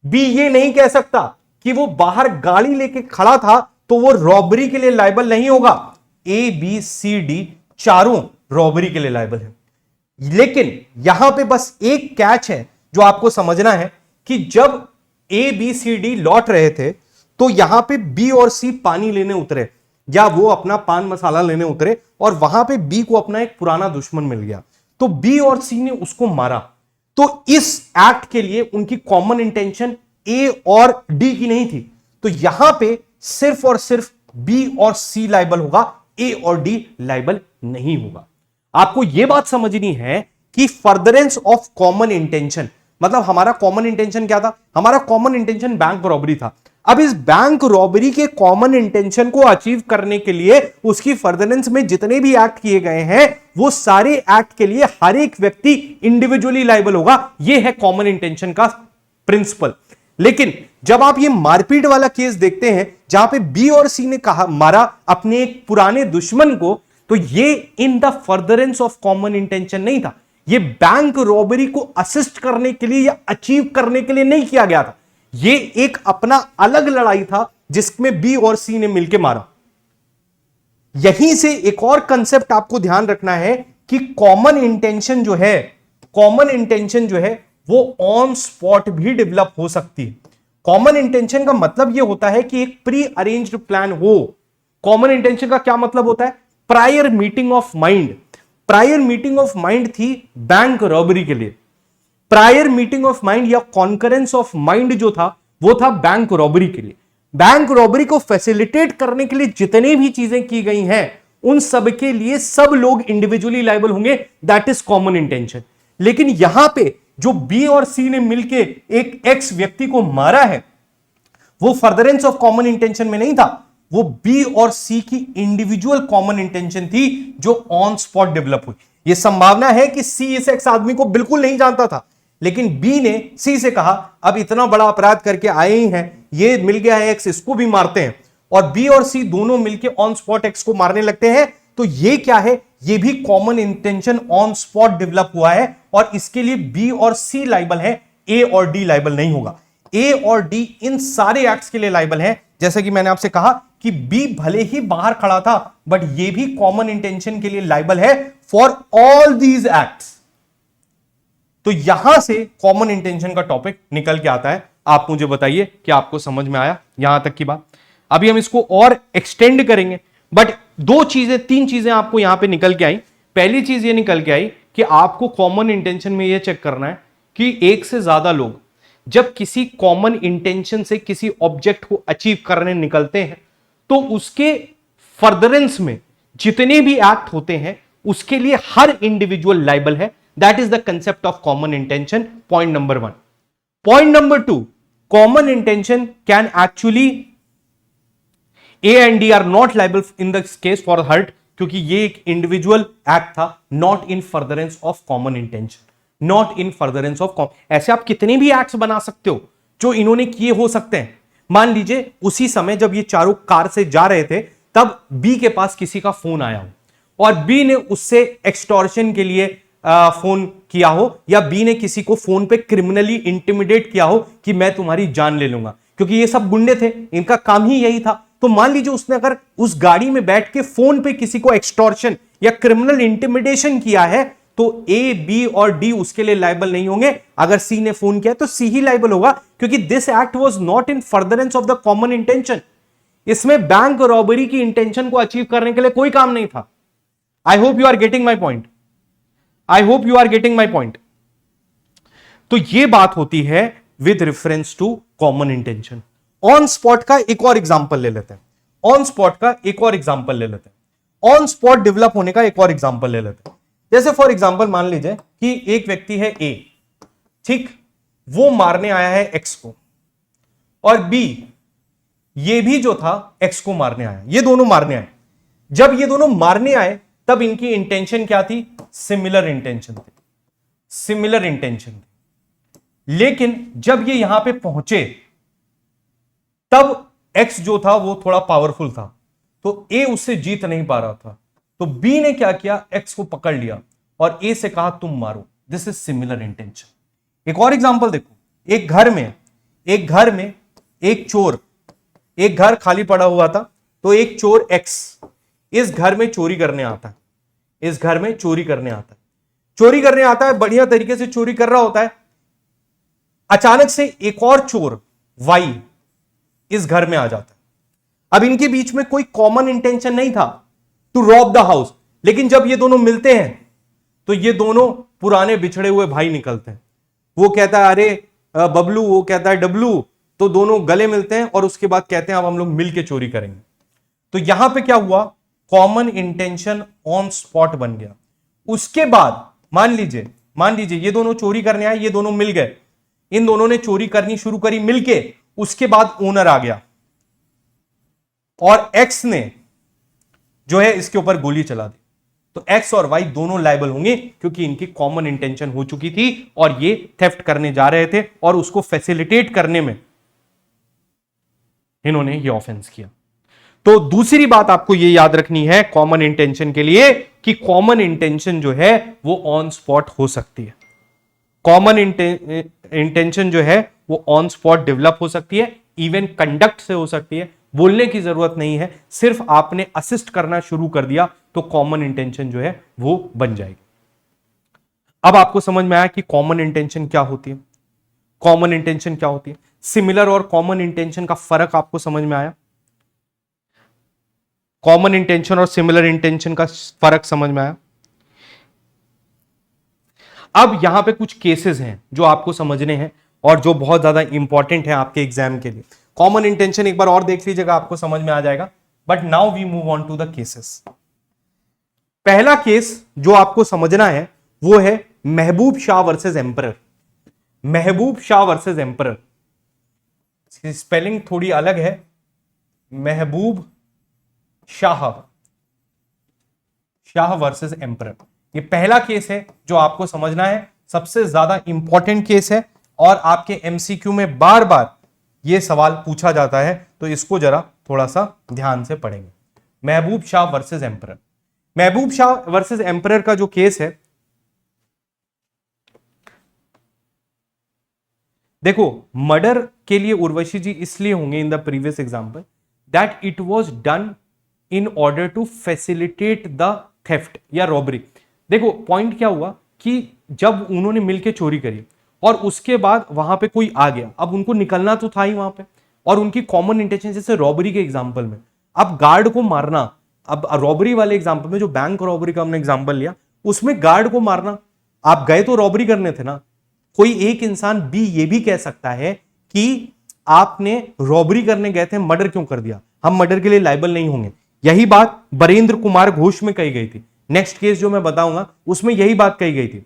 बी ये नहीं कह सकता कि वो बाहर गाड़ी लेके खड़ा था तो वो रॉबरी के लिए लायबल नहीं होगा। ए बी सी डी चारों रॉबरी के लिए लायबल है। लेकिन यहां पे बस एक कैच है जो आपको समझना है कि जब ए बी सी डी लौट रहे थे तो यहां पे बी और सी पानी लेने उतरे, या वो अपना पान मसाला लेने उतरे, और वहां पे बी को अपना एक पुराना दुश्मन मिल गया, तो बी और सी ने उसको मारा। तो इस एक्ट के लिए उनकी कॉमन इंटेंशन ए और डी की नहीं थी, तो यहां पे सिर्फ और सिर्फ बी और सी लायबल होगा, ए और डी लायबल नहीं होगा। आपको यह बात समझनी है कि फर्दरेंस ऑफ कॉमन इंटेंशन, मतलब हमारा कॉमन इंटेंशन क्या था? हमारा कॉमन इंटेंशन बैंक रॉबरी था। अब इस बैंक रॉबरी के कॉमन इंटेंशन को अचीव करने के लिए उसकी फर्दरेंस में जितने भी एक्ट किए गए हैं, वो सारे एक्ट के लिए हर एक व्यक्ति इंडिविजुअली लायबल होगा। यह है कॉमन इंटेंशन का प्रिंसिपल। लेकिन जब आप ये मारपीट वाला केस देखते हैं जहां पे बी और सी ने कहा मारा अपने एक पुराने दुश्मन को, तो ये in the furtherance of common intention नहीं था। ये बैंक रॉबरी को असिस्ट करने के लिए या अचीव करने के लिए नहीं किया गया था। ये एक अपना अलग लड़ाई था जिसमें बी और सी ने मिलकर मारा। यहीं से एक और कंसेप्ट आपको ध्यान रखना है कि कॉमन इंटेंशन जो है, कॉमन इंटेंशन जो है वो ऑन स्पॉट भी डेवलप हो सकती है। कॉमन इंटेंशन का मतलब यह होता है कि एक प्री अरेंज्ड प्लान हो। कॉमन इंटेंशन का क्या मतलब होता है? Prior meeting of mind. Prior meeting of mind थी बैंक रॉबरी के लिए। प्रायर मीटिंग ऑफ माइंड या कॉन्करेंस ऑफ माइंड जो था वो था बैंक रॉबरी के लिए। बैंक रॉबरी को फैसिलिटेट करने के लिए जितनी भी चीजें की गई हैं उन सब के लिए सब लोग इंडिविजुअली लायबल होंगे, दैट इज कॉमन इंटेंशन। लेकिन यहां पे जो बी और सी ने मिलके एक एक्स व्यक्ति को मारा है, वो फर्दरेंस ऑफ कॉमन इंटेंशन में नहीं था, वो बी और सी की इंडिविजुअल कॉमन इंटेंशन थी जो ऑन स्पॉट डेवलप हुई। यह संभावना है कि सी इस एक्स आदमी को बिल्कुल नहीं जानता था, लेकिन बी ने सी से कहा अब इतना बड़ा अपराध करके आए ही हैं, ये मिल गया है एक्स, इसको भी मारते हैं, और बी और सी दोनों मिलके ऑन स्पॉट एक्स को मारने लगते हैं। तो ये क्या है? ये भी common intention on spot develop हुआ है, और इसके लिए बी और सी लायबल है, ए और डी लायबल नहीं होगा। ए और डी इन सारे एक्ट्स के लिए लायबल है। जैसे कि मैंने आपसे कहा कि बी भले ही बाहर खड़ा था, बट ये भी कॉमन इंटेंशन के लिए लायबल है फॉर ऑल दीज एक्ट्स। तो यहां से कॉमन इंटेंशन का टॉपिक निकल के आता है। आप मुझे बताइए कि आपको समझ में आया यहां तक की बात? अभी हम इसको और एक्सटेंड करेंगे, बट तीन चीजें आपको यहां पे निकल के आई। पहली चीज ये निकल के आई कि आपको कॉमन इंटेंशन में यह चेक करना है कि एक से ज्यादा लोग जब किसी कॉमन इंटेंशन से किसी ऑब्जेक्ट को अचीव करने निकलते हैं तो उसके फर्दरेंस में जितने भी एक्ट होते हैं उसके लिए हर इंडिविजुअल लायबल है। That is the concept of common intention, point number 1। Point number 2, common intention can actually A and D are not liable in this case for hurt, क्योंकि ये एक इंडिविजुअल एक्ट था, not in furtherance of common intention, not in furtherance of ऐसे आप कितने भी acts बना सकते हो जो इन्होंने किए हो सकते हैं। मान लीजिए उसी समय जब ये चारों कार से जा रहे थे तब बी के पास किसी का फोन आया हो और बी ने उससे एक्सटॉर्शन के लिए फोन किया हो, या बी ने किसी को फोन पे क्रिमिनली इंटिमिडेट किया हो कि मैं तुम्हारी जान ले लूंगा, क्योंकि ये सब गुंडे थे, इनका काम ही यही था। तो मान लीजिए उसने अगर उस गाड़ी में बैठ के फोन पे किसी को एक्सटॉर्शन या क्रिमिनल इंटिमिडेशन किया है तो ए, बी और डी उसके लिए लायबल नहीं होंगे। अगर सी ने फोन किया तो सी ही लायबल होगा, क्योंकि this act was not in furtherance of the common intention. इसमें बैंक रॉबरी की इंटेंशन को अचीव करने के लिए कोई काम नहीं था। I hope you are getting my point, I hope you are getting my point. तो यह बात होती है with reference to common intention. On spot का एक और एग्जांपल ले लेते हैं, ऑन स्पॉट का एक और एग्जांपल ले लेते हैं, ऑन स्पॉट डेवलप होने का एक और एग्जांपल ले लेते हैं। जैसे फॉर एग्जांपल मान लीजिए कि एक व्यक्ति है ए, ठीक, वो मारने आया है एक्स को, और बी ये भी जो था एक्स को मारने आया, ये दोनों मारने आए। जब ये दोनों मारने आए तब इनकी इंटेंशन क्या थी? सिमिलर इंटेंशन थी, सिमिलर इंटेंशन थी। लेकिन जब ये यहां पे पहुंचे तब एक्स जो था वो थोड़ा पावरफुल था, तो ए उससे जीत नहीं पा रहा था, तो बी ने क्या किया? एक्स को पकड़ लिया और ए से कहा तुम मारो। This is similar intention. एक और एग्जांपल देखो, एक घर में एक चोर, एक घर खाली पड़ा हुआ था, तो एक चोर एक्स इस घर में चोरी करने आता है, इस घर में चोरी करने आता है, चोरी करने आता है, बढ़िया तरीके से चोरी कर रहा होता है। अचानक से एक और चोर वाई इस घर में आ जाता है। अब इनके बीच में कोई कॉमन इंटेंशन नहीं था टू रॉब द हाउस, लेकिन जब ये दोनों मिलते हैं तो ये दोनों पुराने बिछड़े हुए भाई निकलते हैं। वो कहता है अरे बबलू, वो कहता है डब्लू, तो दोनों गले मिलते हैं और उसके बाद कहते हैं अब हम लोग मिलके चोरी करेंगे। तो यहां पे क्या हुआ? कॉमन इंटेंशन ऑन स्पॉट बन गया। उसके बाद मान लीजिए ये दोनों चोरी करने आए, ये दोनों मिल गए, इन दोनों ने चोरी करनी शुरू करी मिलके। उसके बाद ओनर आ गया और एक्स ने जो है इसके ऊपर गोली चला दी, तो एक्स और वाई दोनों लायबल होंगे क्योंकि इनकी कॉमन इंटेंशन हो चुकी थी और ये थेफ्ट करने जा रहे थे और उसको फैसिलिटेट करने में इन्होंने ये ऑफेंस किया। तो दूसरी बात आपको ये याद रखनी है कॉमन इंटेंशन के लिए कि कॉमन इंटेंशन जो है वो ऑन स्पॉट हो सकती है। कॉमन इंटेंशन जो है वो ऑन स्पॉट डेवलप हो सकती है, इवन कंडक्ट से हो सकती है, बोलने की जरूरत नहीं है, सिर्फ आपने असिस्ट करना शुरू कर दिया तो कॉमन इंटेंशन जो है वो बन जाएगी। अब आपको समझ में आया कि कॉमन इंटेंशन क्या होती है, कॉमन इंटेंशन क्या होती है, सिमिलर और कॉमन इंटेंशन का फर्क आपको समझ में आया, कॉमन इंटेंशन और सिमिलर इंटेंशन का फर्क समझ में आया। अब यहां पे कुछ केसेस हैं जो आपको समझने हैं और जो बहुत ज्यादा इंपॉर्टेंट है आपके एग्जाम के लिए। कॉमन इंटेंशन एक बार और देख लीजिएगा, आपको समझ में आ जाएगा, but now we move on to the cases. पहला केस जो आपको समझना है वो है महबूब शाह वर्सेस एम्परर। महबूब शाह वर्सेस एम्परर, स्पेलिंग थोड़ी अलग है, महबूब शाह वर्सेस एम्परर। ये पहला केस है जो आपको समझना है, सबसे ज्यादा इंपॉर्टेंट केस है और आपके एमसीक्यू में बार बार ये सवाल पूछा जाता है, तो इसको जरा थोड़ा सा ध्यान से पढ़ेंगे। महबूब शाह वर्सेस एम्परर। महबूब शाह वर्सेस एम्परर का जो केस है, देखो मर्डर के लिए उर्वशी जी इसलिए होंगे in the previous example that it was done in order to facilitate the theft या रॉबरी। देखो पॉइंट क्या हुआ कि जब उन्होंने मिलकर चोरी करी और उसके बाद वहां पे कोई आ गया, अब उनको निकलना तो था ही वहां पे, और उनकी कॉमन इंटेंशन, जैसे रॉबरी के एग्जांपल में अब गार्ड को मारना, अब रॉबरी वाले एग्जांपल में जो बैंक रॉबरी का हमने एग्जांपल लिया उसमें गार्ड को मारना, आप गए तो रॉबरी करने थे ना। कोई एक इंसान बी ये भी कह सकता है कि आपने रॉबरी करने गए थे, मर्डर क्यों कर दिया, हम मर्डर के लिए लायबल नहीं होंगे। यही बात बरेंद्र कुमार घोष में कही गई थी। नेक्स्ट केस जो मैं बताऊंगा उसमें यही बात कही गई थी।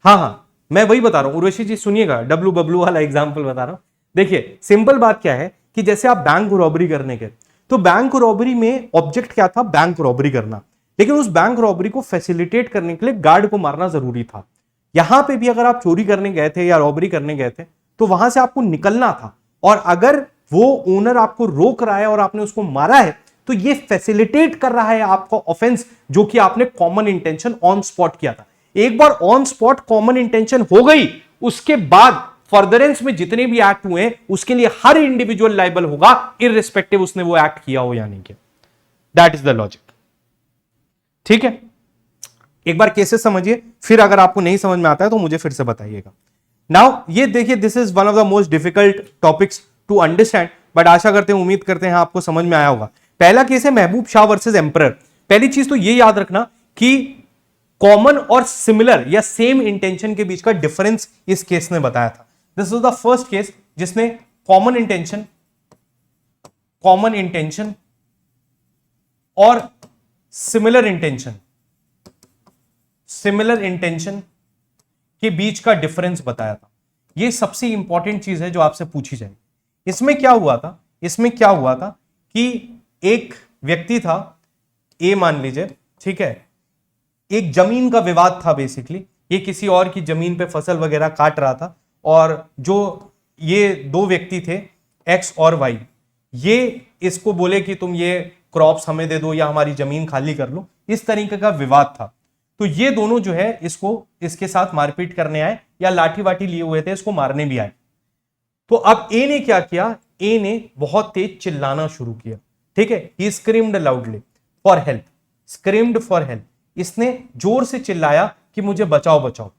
हाँ मैं वही बता रहा हूं, उर्वशी जी सुनिएगा, डब्लू बबलू वाला एग्जांपल बता रहा हूं। देखिए सिंपल बात क्या है कि जैसे आप बैंक रॉबरी करने गए, तो बैंक रॉबरी में ऑब्जेक्ट क्या था? बैंक रॉबरी करना, लेकिन उस बैंक रॉबरी को फैसिलिटेट करने के लिए गार्ड को मारना जरूरी था। यहां पे भी अगर आप चोरी करने गए थे या रॉबरी करने गए थे तो वहां से आपको निकलना था, और अगर वो ओनर आपको रोक रहा है और आपने उसको मारा है तो ये फैसिलिटेट कर रहा है आपका ऑफेंस जो कि आपने कॉमन इंटेंशन ऑन स्पॉट किया था। एक बार ऑन स्पॉट कॉमन इंटेंशन हो गई, उसके बाद फर्दरेंस में जितने भी एक्ट हुए उसके लिए हर इंडिविजुअल लायबल होगा, इररिस्पेक्टिव उसने वो एक्ट किया हो या नहीं किया। That is the logic. ठीक है, एक बार केसेस समझिए, फिर अगर आपको नहीं समझ में आता है तो मुझे फिर से बताइएगा। नाउ ये देखिए, this is one of the most difficult topics to understand, but आशा करते हैं, उम्मीद करते हैं आपको समझ में आया होगा। पहला केस है महबूब शाह वर्सेस एम्परर। पहली चीज तो ये याद रखना कि कॉमन और सिमिलर या सेम इंटेंशन के बीच का डिफरेंस इस केस ने बताया था। This is the first case जिसने कॉमन इंटेंशन और सिमिलर इंटेंशन के बीच का डिफरेंस बताया था। यह सबसे इंपॉर्टेंट चीज है जो आपसे पूछी जाएगी। इसमें क्या हुआ था कि एक व्यक्ति था, ए मान लीजिए, ठीक है, एक जमीन का विवाद था बेसिकली, ये किसी और की जमीन पे फसल वगैरह काट रहा था, और जो ये दो व्यक्ति थे एक्स और वाई, ये इसको बोले कि तुम ये क्रॉप्स हमें दे दो या हमारी जमीन खाली कर लो, इस तरीके का विवाद था। तो ये दोनों जो है इसको इसके साथ मारपीट करने आए या लाठी वाठी लिए हुए थे, इसको मारने भी आए। तो अब ए ने क्या किया, ए ने बहुत तेज चिल्लाना शुरू किया, ठीक है, he screamed loudly for help, screamed for help, इसने जोर से चिल्लाया कि मुझे बचाओ बचाओ।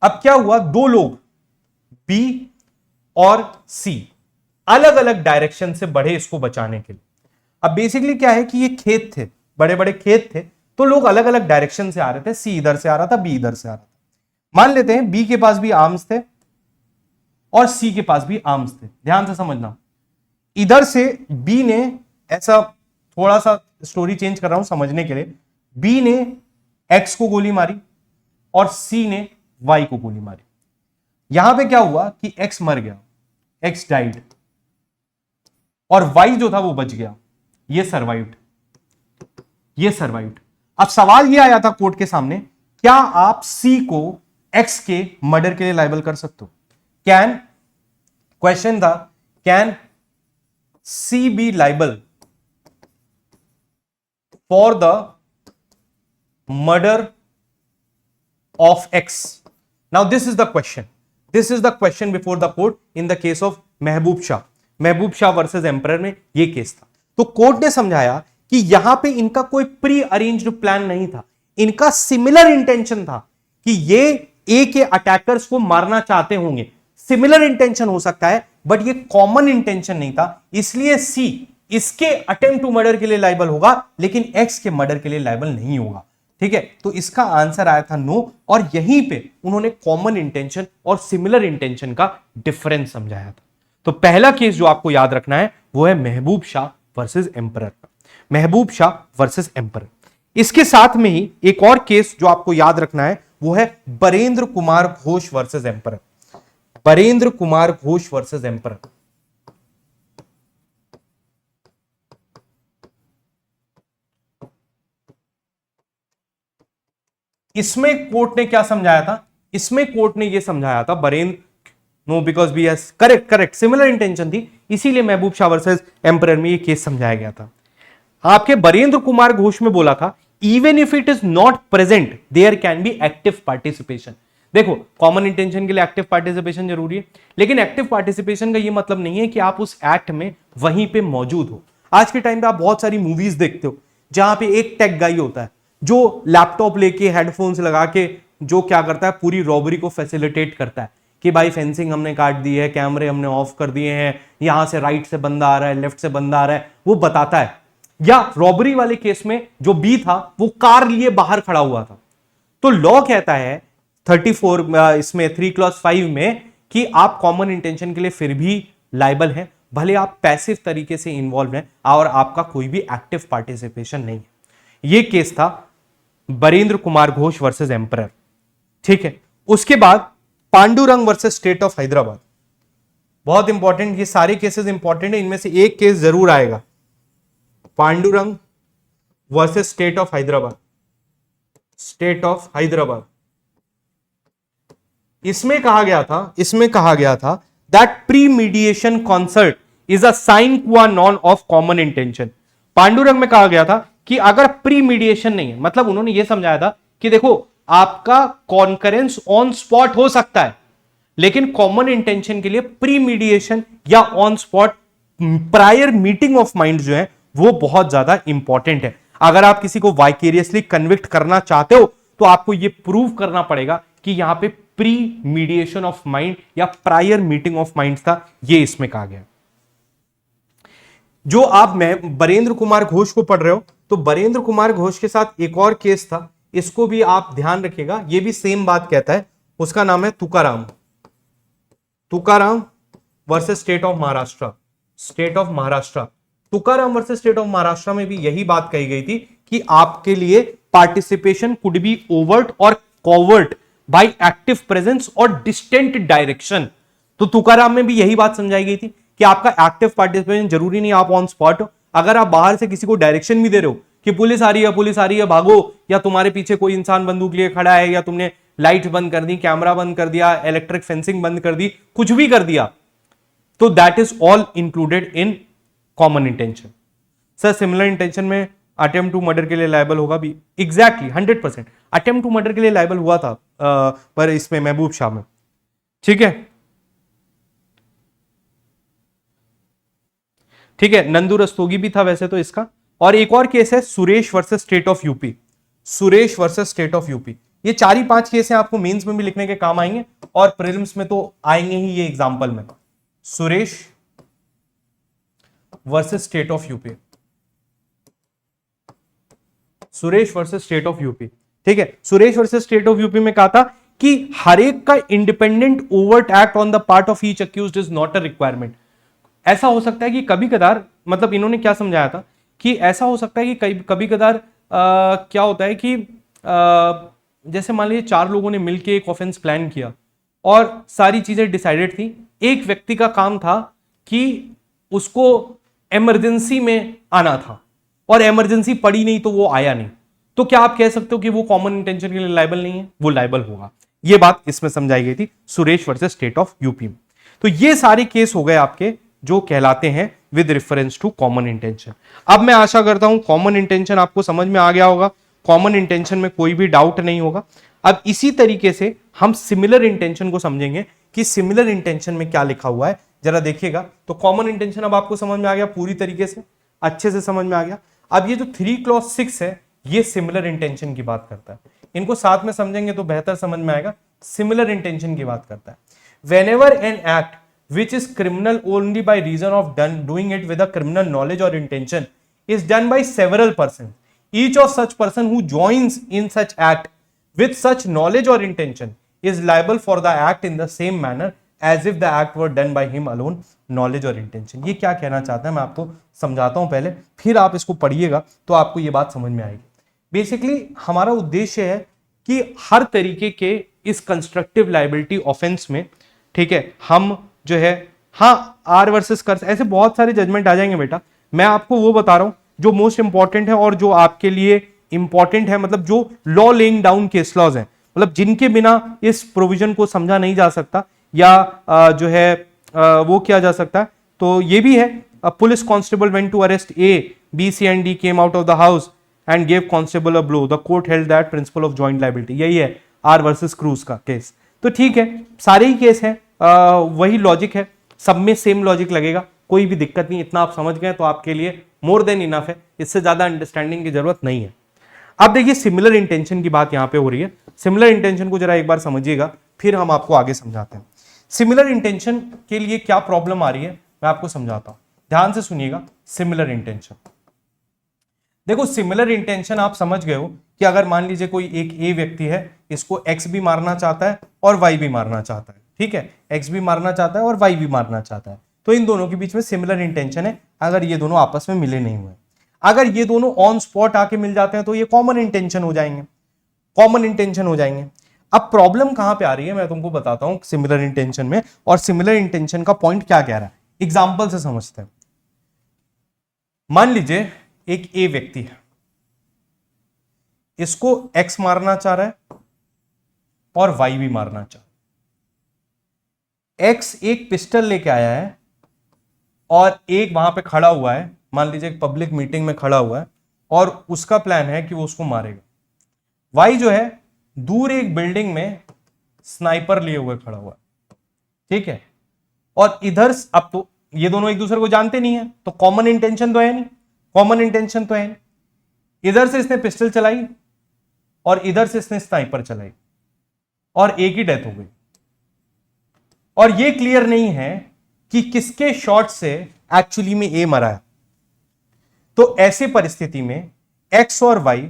अब क्या हुआ, दो लोग बी और सी अलग अलग डायरेक्शन से बढ़े इसको बचाने के लिए। अब बेसिकली क्या है कि ये खेत थे, बड़े बड़े खेत थे, तो लोग अलग अलग डायरेक्शन से आ रहे थे, सी इधर से आ रहा था, बी इधर से आ रहा था। मान लेते हैं बी के पास भी आर्म्स थे और सी के पास भी आर्म्स थे, ध्यान से समझना। इधर से बी ने, ऐसा थोड़ा सा स्टोरी चेंज कर रहा हूं समझने के लिए, बी ने एक्स को गोली मारी और सी ने वाई को गोली मारी। यहां पे क्या हुआ कि एक्स मर गया, एक्स डाइड, और वाई जो था वो बच गया, ये सर्वाइव्ड, ये सर्वाइव्ड। अब सवाल ये आया था कोर्ट के सामने, क्या आप सी को एक्स के मर्डर के लिए लायबल कर सकते हो? कैन, क्वेश्चन था, can C B liable for the murder of X? Now this is the question. This is the question before the court in the case of Mehboob Shah, Mehboob Shah versus emperor में ये case था। तो court ने समझाया कि यहां पे इनका कोई प्री अरेंज्ड प्लान नहीं था, इनका सिमिलर इंटेंशन था कि ये ए के अटैकर्स को मारना चाहते होंगे, सिमिलर इंटेंशन हो सकता है, बट ये कॉमन इंटेंशन नहीं था, इसलिए सी इसके अटेम्प्ट टू मर्डर के लिए लायबल होगा, लेकिन एक्स के मर्डर के लिए लायबल नहीं होगा, ठीक है। तो इसका आंसर आया था नो, और यहीं पे उन्होंने कॉमन इंटेंशन और सिमिलर इंटेंशन का डिफरेंस समझाया था। तो पहला केस जो आपको याद रखना है वो है महबूब शाह वर्सेस एम्परर का, महबूब शाह वर्सेस एम्परर। इसके साथ में ही एक और केस जो आपको याद रखना है वो है Barendra Kumar Ghosh versus emperor, Barendra Kumar Ghosh versus emperor. इसमें कोर्ट ने क्या समझाया था, इसमें कोर्ट ने यह समझाया था Barendra, no because B S, correct correct, similar intention थी, इसीलिए महबूब शाह वर्सेस एम्परर में यह केस समझाया गया था। आपके बरेंद्र कुमार घोष में बोला था even if it is not present there can be active participation. देखो कॉमन इंटेंशन के लिए एक्टिव पार्टिसिपेशन जरूरी है, लेकिन एक्टिव पार्टिसिपेशन का यह मतलब नहीं है कि आप उस एक्ट में वहीं पे मौजूद हो। आज के टाइम पे आप बहुत सारी मूवीज देखते हो जहां पे एक टेक गाई होता है जो लैपटॉप लेके हेडफोन्स लगा के जो क्या करता है, पूरी रॉबरी को फैसिलिटेट करता है कि भाई फेंसिंग हमने काट दी है, कैमरे हमने ऑफ कर दिए हैं, यहां से राइट से बंदा आ रहा है, लेफ्ट से बंदा आ रहा है, वो बताता है। या रॉबरी वाले केस में जो बी था वो कार लिए बाहर खड़ा हुआ था, तो लॉ कहता है 34 इसमें 3 क्लॉज 5 में कि आप कॉमन इंटेंशन के लिए फिर भी लायबल हैं, भले आप पैसिव तरीके से इन्वॉल्व हैं और आपका कोई भी एक्टिव पार्टिसिपेशन नहीं है। यह केस था बरेंद्र कुमार घोष वर्सेस एम्परर, ठीक है। उसके बाद Pandurang versus state of Hyderabad, बहुत इंपॉर्टेंट, ये सारे केसेस इंपॉर्टेंट है, इनमें से एक केस जरूर आएगा, Pandurang versus state of Hyderabad, state of Hyderabad. इसमें कहा गया था that premeditation concert is a sine qua non of common intention. Pandurang में कहा गया था कि अगर प्री मीडिएशन नहीं है, मतलब उन्होंने यह समझाया था कि देखो आपका कॉन्करेंस ऑन स्पॉट हो सकता है, लेकिन कॉमन इंटेंशन के लिए प्री मीडिएशन या on spot prior meeting of mind जो है वो बहुत ज्यादा इंपॉर्टेंट है। अगर आप किसी को वाइकेरियसली कन्विक्ट करना चाहते हो तो आपको यह प्रूव करना पड़ेगा कि यहां पे प्री मीडिएशन ऑफ माइंड या प्रायर मीटिंग ऑफ माइंड था, यह इसमें कहा गया। जो आप बरेंद्र कुमार घोष को पढ़ रहे हो, तो बरेंद्र कुमार घोष के साथ एक और केस था, इसको भी आप ध्यान रखिएगा, यह भी सेम बात कहता है, उसका नाम है Tukaram, Tukaram versus state of Maharashtra, state of Maharashtra. Tukaram versus state of Maharashtra में भी यही बात कही गई थी कि आपके लिए पार्टिसिपेशन कुड बी ओवर्ट और कॉवर्ट बाय एक्टिव प्रेजेंस और डिस्टेंट डायरेक्शन। तो तुकाराम में भी यही बात समझाई गई थी कि आपका एक्टिव पार्टिसिपेशन जरूरी नहीं आप ऑन स्पॉट हो, अगर आप बाहर से किसी को डायरेक्शन भी दे रहे हो कि पुलिस आ रही है, पुलिस आ रही है, भागो, या तुम्हारे पीछे कोई इंसान बंदूक लिए खड़ा है, या तुमने लाइट बंद कर दी, कैमरा बंद कर दिया, इलेक्ट्रिक फेंसिंग बंद कर दी, कुछ भी कर दिया, तो that is all included in common intention. Sir similar intention में अटेम्प्ट टू मर्डर के लिए लायबल होगा भी? एग्जैक्टली 100% अटेम्प्ट टू मर्डर के लिए लायबल हुआ था पर इसमें महबूब शाह में। ठीक है, ठीक है, नंदू रस्तोगी भी था वैसे तो इसका। और एक और केस है Suresh versus state of UP, Suresh versus state of UP. ये 4 ही 5 केस हैं, आपको मेंस में भी लिखने के काम आएंगे और प्रीलिम्स में तो आएंगे ही ये एग्जांपल में। Suresh versus state of UP, Suresh versus state of UP. ठीक है, Suresh versus state of UP में कहा था कि हर एक का independent overt act on the part of each accused is not a requirement. ऐसा हो सकता है कि कभी कदार, मतलब इन्होंने क्या समझाया था कि ऐसा हो सकता है कि कभी कदार क्या होता है कि जैसे मान लीजिए 4 लोगों ने मिलकर एक ऑफेंस प्लान किया और सारी चीजें डिसाइडेड थी, एक व्यक्ति का काम था कि उसको इमरजेंसी में आना था और इमरजेंसी पड़ी नहीं तो वो आया नहीं, तो क्या आप कह सकते हो कि वो कॉमन इंटेंशन के लिए लायबल नहीं है? वो लायबल होगा। ये बात इसमें समझाई गई थी Suresh versus state of UP में। तो ये सारे केस हो गए आपके जो कहलाते हैं with reference to common intention. अब मैं आशा करता हूं कॉमन इंटेंशन आपको समझ में आ गया होगा, कॉमन इंटेंशन में कोई भी डाउट नहीं होगा। अब इसी तरीके से हम सिमिलर इंटेंशन को समझेंगे कि सिमिलर इंटेंशन में क्या लिखा हुआ है, जरा देखिएगा। तो कॉमन इंटेंशन अब आपको समझ में आ गया, पूरी तरीके से अच्छे से समझ में आ गया। अब ये जो 3 क्लॉज 6 है ये सिमिलर इंटेंशन की बात करता है, इनको साथ में समझेंगे तो बेहतर समझ में आएगा। सिमिलर इंटेंशन की बात करता है, whenever an act which is criminal only by reason of doing it with a criminal knowledge or intention is done by several persons, each of such person who joins in such act with such knowledge or intention is liable for the act in the same manner as if the act were done by him alone, knowledge or intention। ये क्या कहना चाहता है मैं आपको समझाता हूं पहले, फिर आप इसको पढ़िएगा तो आपको ये बात समझ में आएगी। बेसिकली हमारा उद्देश्य है कि हर तरीके के इस कंस्ट्रक्टिव लायबिलिटी ऑफेंस में, ठीक है, हम जो है, हाँ आर वर्सेस कर, ऐसे बहुत सारे जजमेंट आ जाएंगे बेटा। मैं आपको वो बता रहा हूं जो मोस्ट इंपॉर्टेंट है और जो आपके लिए इंपॉर्टेंट है, मतलब जो law laying down case laws हैं, मतलब जिनके बिना इस प्रोविजन को समझा नहीं जा सकता या जो है वो किया जा सकता है। तो ये भी है, police constable went to arrest A, B, C and D came out of the house and gave constable a blow, the court held that principle of joint liability. यही है आर वर्सेस क्रूज का case. तो ठीक है, सारे ही case हैं, वही logic है, सब में सेम लॉजिक लगेगा, कोई भी दिक्कत नहीं। इतना आप समझ गए तो आपके लिए मोर देन इनफ है, इससे ज्यादा अंडरस्टैंडिंग की जरूरत नहीं है। अब देखिए सिमिलर इंटेंशन की बात यहां पे हो रही है, सिमिलर इंटेंशन को जरा एक बार समझिएगा फिर हम आपको आगे समझाते हैं। सिमिलर इंटेंशन के लिए क्या प्रॉब्लम आ रही है मैं आपको समझाता हूं, ध्यान से सुनिएगा। सिमिलर इंटेंशन, देखो सिमिलर इंटेंशन आप समझ गए हो कि अगर मान लीजिए कोई एक ए व्यक्ति है, इसको एक्स भी मारना चाहता है और वाई भी मारना चाहता है, ठीक है, एक्स भी मारना चाहता है और वाई भी मारना चाहता है, तो इन दोनों के बीच में सिमिलर इंटेंशन है अगर ये दोनों आपस में मिले नहीं हुए। अगर ये दोनों ऑन स्पॉट आके मिल जाते हैं तो ये कॉमन इंटेंशन हो जाएंगे, कॉमन इंटेंशन हो जाएंगे। अब प्रॉब्लम कहां पे आ रही है मैं तुमको बताता हूं सिमिलर इंटेंशन में, और सिमिलर इंटेंशन का पॉइंट क्या कह रहा है, एग्जाम्पल से समझते हैं। मान लीजिए एक ए व्यक्ति है, इसको एक्स मारना चाह रहा है और वाई भी मारना चाह रहा है। एक्स एक पिस्टल लेके आया है और एक वहां पे खड़ा हुआ है, मान लीजिए एक पब्लिक मीटिंग में खड़ा हुआ है और उसका प्लान है कि वो उसको मारेगा। वाई जो है दूर एक बिल्डिंग में स्नाइपर लिए हुए खड़ा हुआ है, ठीक है, और इधर अब तो ये दोनों एक दूसरे को जानते नहीं है तो कॉमन इंटेंशन तो है नहीं, कॉमन इंटेंशन तो है। इधर से इसने पिस्टल चलाई और इधर से इसने स्नाइपर चलाई और एक ही डेथ हो गई, और ये क्लियर नहीं है कि किसके शॉट से एक्चुअली में ए मरा है। तो ऐसे परिस्थिति में एक्स और वाई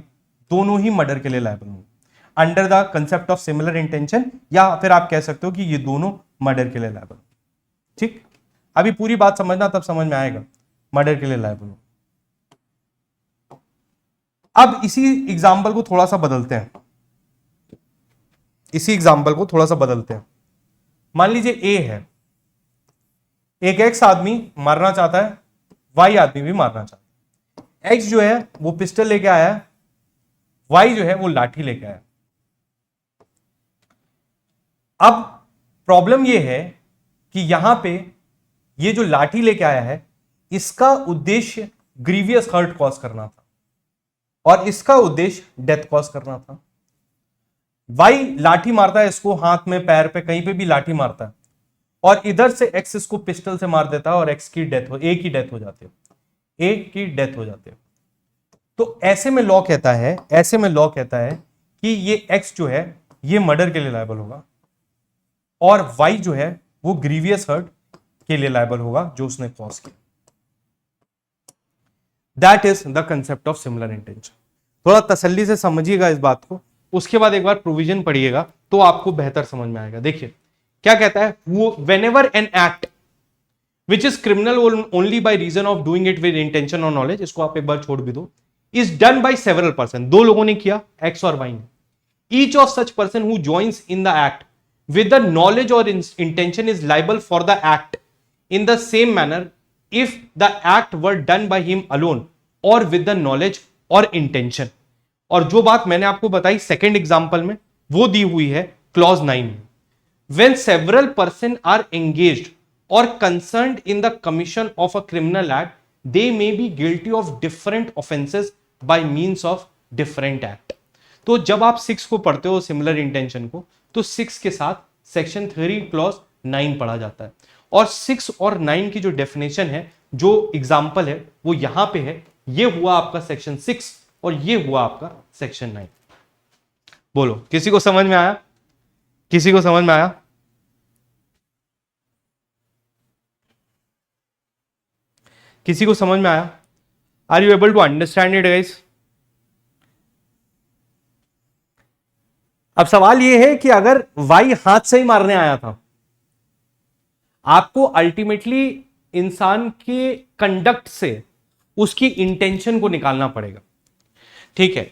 दोनों ही मर्डर के लिए लायबल होंगे under the concept of similar intention, या फिर आप कह सकते हो कि ये दोनों मर्डर के लिए लायबल। ठीक, अभी पूरी बात समझना तब समझ में आएगा मर्डर के लिए लायबल। अब इसी एग्जाम्पल को थोड़ा सा बदलते हैं, इसी एग्जाम्पल को थोड़ा सा बदलते हैं। मान लीजिए ए है, एक एक्स आदमी मारना चाहता है, वाई आदमी भी मारना चाहता एक्स जो है वो पिस्टल लेके आया, वाई जो है वो लाठी लेके आया। अब प्रॉब्लम ये है कि यहां पे ये जो लाठी लेके आया है इसका उद्देश्य ग्रीवियस हर्ट कॉज करना था और इसका उद्देश्य डेथ कॉज करना था। वाई लाठी मारता है इसको, हाथ में, पैर पे, कहीं पे भी लाठी मारता है, और इधर से एक्स इसको पिस्टल से मार देता है और एक्स की डेथ हो, ए की डेथ हो जाती है, ए की डेथ हो जाती है। तो ऐसे में लॉ कहता है, ऐसे में लॉ कहता है कि ये एक्स जो है ये मर्डर के लिए लायबल होगा और वाई जो है वो ग्रीवियस हर्ट के लिए लायबल होगा जो उसने कॉज किया। That is the concept of similar intention. थोड़ा तसल्ली से समझिएगा इस बात को, उसके बाद एक बार प्रोविजन पढ़िएगा तो आपको बेहतर समझ में आएगा। देखिए क्या कहता है, वो whenever an act which is criminal only by reason of doing it with intention और नॉलेज, इसको आप एक बार छोड़ भी दो, is done by several person, दो लोगों ने किया, एक्स और वाई ने, each of such person who joins in the act with the knowledge or intention is liable for the act in the same manner if the act were done by him alone or with the knowledge or intention। और जो बात मैंने आपको बताई second example में वो दी हुई है क्लॉज 9 में, when several person are engaged or concerned in the commission of a criminal act they may be guilty of different offenses by means of different act। तो जब आप 6 को पढ़ते हो सिमिलर इंटेंशन को, तो 6 के साथ सेक्शन 3 क्लॉज 9 पढ़ा जाता है और 6 और 9 की जो डेफिनेशन है, जो एग्जांपल है वो यहां पे है। ये हुआ आपका सेक्शन 6 और ये हुआ आपका सेक्शन 9। बोलो किसी को समझ में आया? किसी को समझ में आया? किसी को समझ में आया? Are you able to understand it guys? अब सवाल यह है कि अगर वाई हाथ से ही मारने आया था, आपको अल्टीमेटली इंसान के कंडक्ट से उसकी इंटेंशन को निकालना पड़ेगा, ठीक है?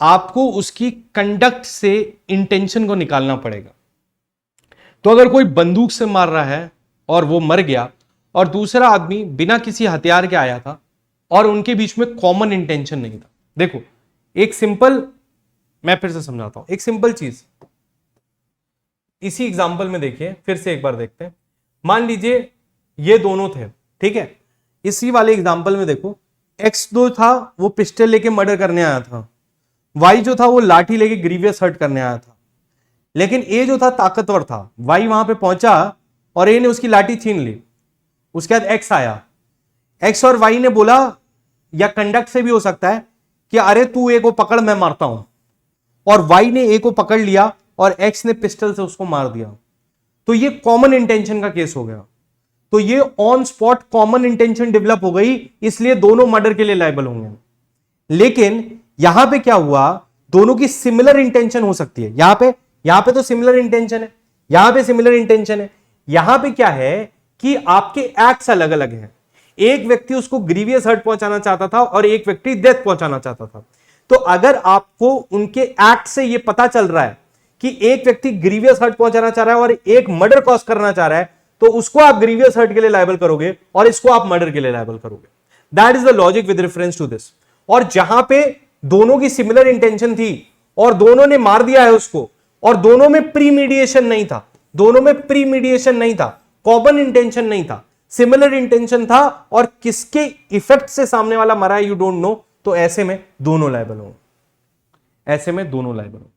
आपको उसकी कंडक्ट से इंटेंशन को निकालना पड़ेगा। तो अगर कोई बंदूक से मार रहा है और वो मर गया और दूसरा आदमी बिना किसी हथियार के आया था और उनके बीच में कॉमन इंटेंशन नहीं था। देखो एक सिंपल, मैं फिर से समझाता हूं, एक सिंपल चीज इसी एग्जांपल में देखिए, फिर से एक बार देखते हैं। मान लीजिए ये दोनों थे, ठीक है? इसी वाले एग्जांपल में देखो, एक्स जो था वो पिस्टल लेके मर्डर करने आया था, वाई जो था वो लाठी लेके ग्रीवियस हर्ट करने आया था। लेकिन ए जो था ताकतवर था, वाई वहां पे पहुंचा और ए ने उसकी लाठी छीन ली। उसके बाद एक्स आया, एक्स और वाई ने बोला, या कंडक्ट से भी हो सकता है कि अरे तू ए को पकड़ मैं मारता हूं, और वाई ने ए को पकड़ लिया और एक्स ने पिस्टल से उसको मार दिया। तो ये कॉमन इंटेंशन का केस हो गया। तो ये on spot common intention develop हो गई, इसलिए दोनों मर्डर के लिए लायबल होंगे। लेकिन यहां पे क्या हुआ, दोनों की सिमिलर इंटेंशन हो सकती है। यहां पे तो सिमिलर इंटेंशन है, यहां पे सिमिलर इंटेंशन है। यहां पे क्या है कि आपके एक्ट्स अलग अलग हैं। एक व्यक्ति उसको ग्रीवियस हर्ट पहुंचाना चाहता था और एक व्यक्ति डेथ पहुंचाना चाहता था। तो अगर आपको उनके एक्ट से यह पता चल रहा है कि एक व्यक्ति ग्रीवियस हर्ट पहुंचाना चाह रहा है और एक मर्डर कॉज करना चाह रहा है, तो उसको आप ग्रीवियस हर्ट के लिए लायबल करोगे और इसको आप मर्डर के लिए लायबल करोगे। That is the logic with reference to this. और जहां पे दोनों की सिमिलर इंटेंशन थी और दोनों ने मार दिया है उसको, और दोनों में प्रीमीडिएशन नहीं था, दोनों में प्रीमीडिएशन नहीं था, कॉमन इंटेंशन नहीं था, सिमिलर इंटेंशन था, और किसके इफेक्ट से सामने वाला मरा है यू डोंट नो, तो ऐसे में दोनों लायबल होंगे, ऐसे में दोनों लायबल होंगे।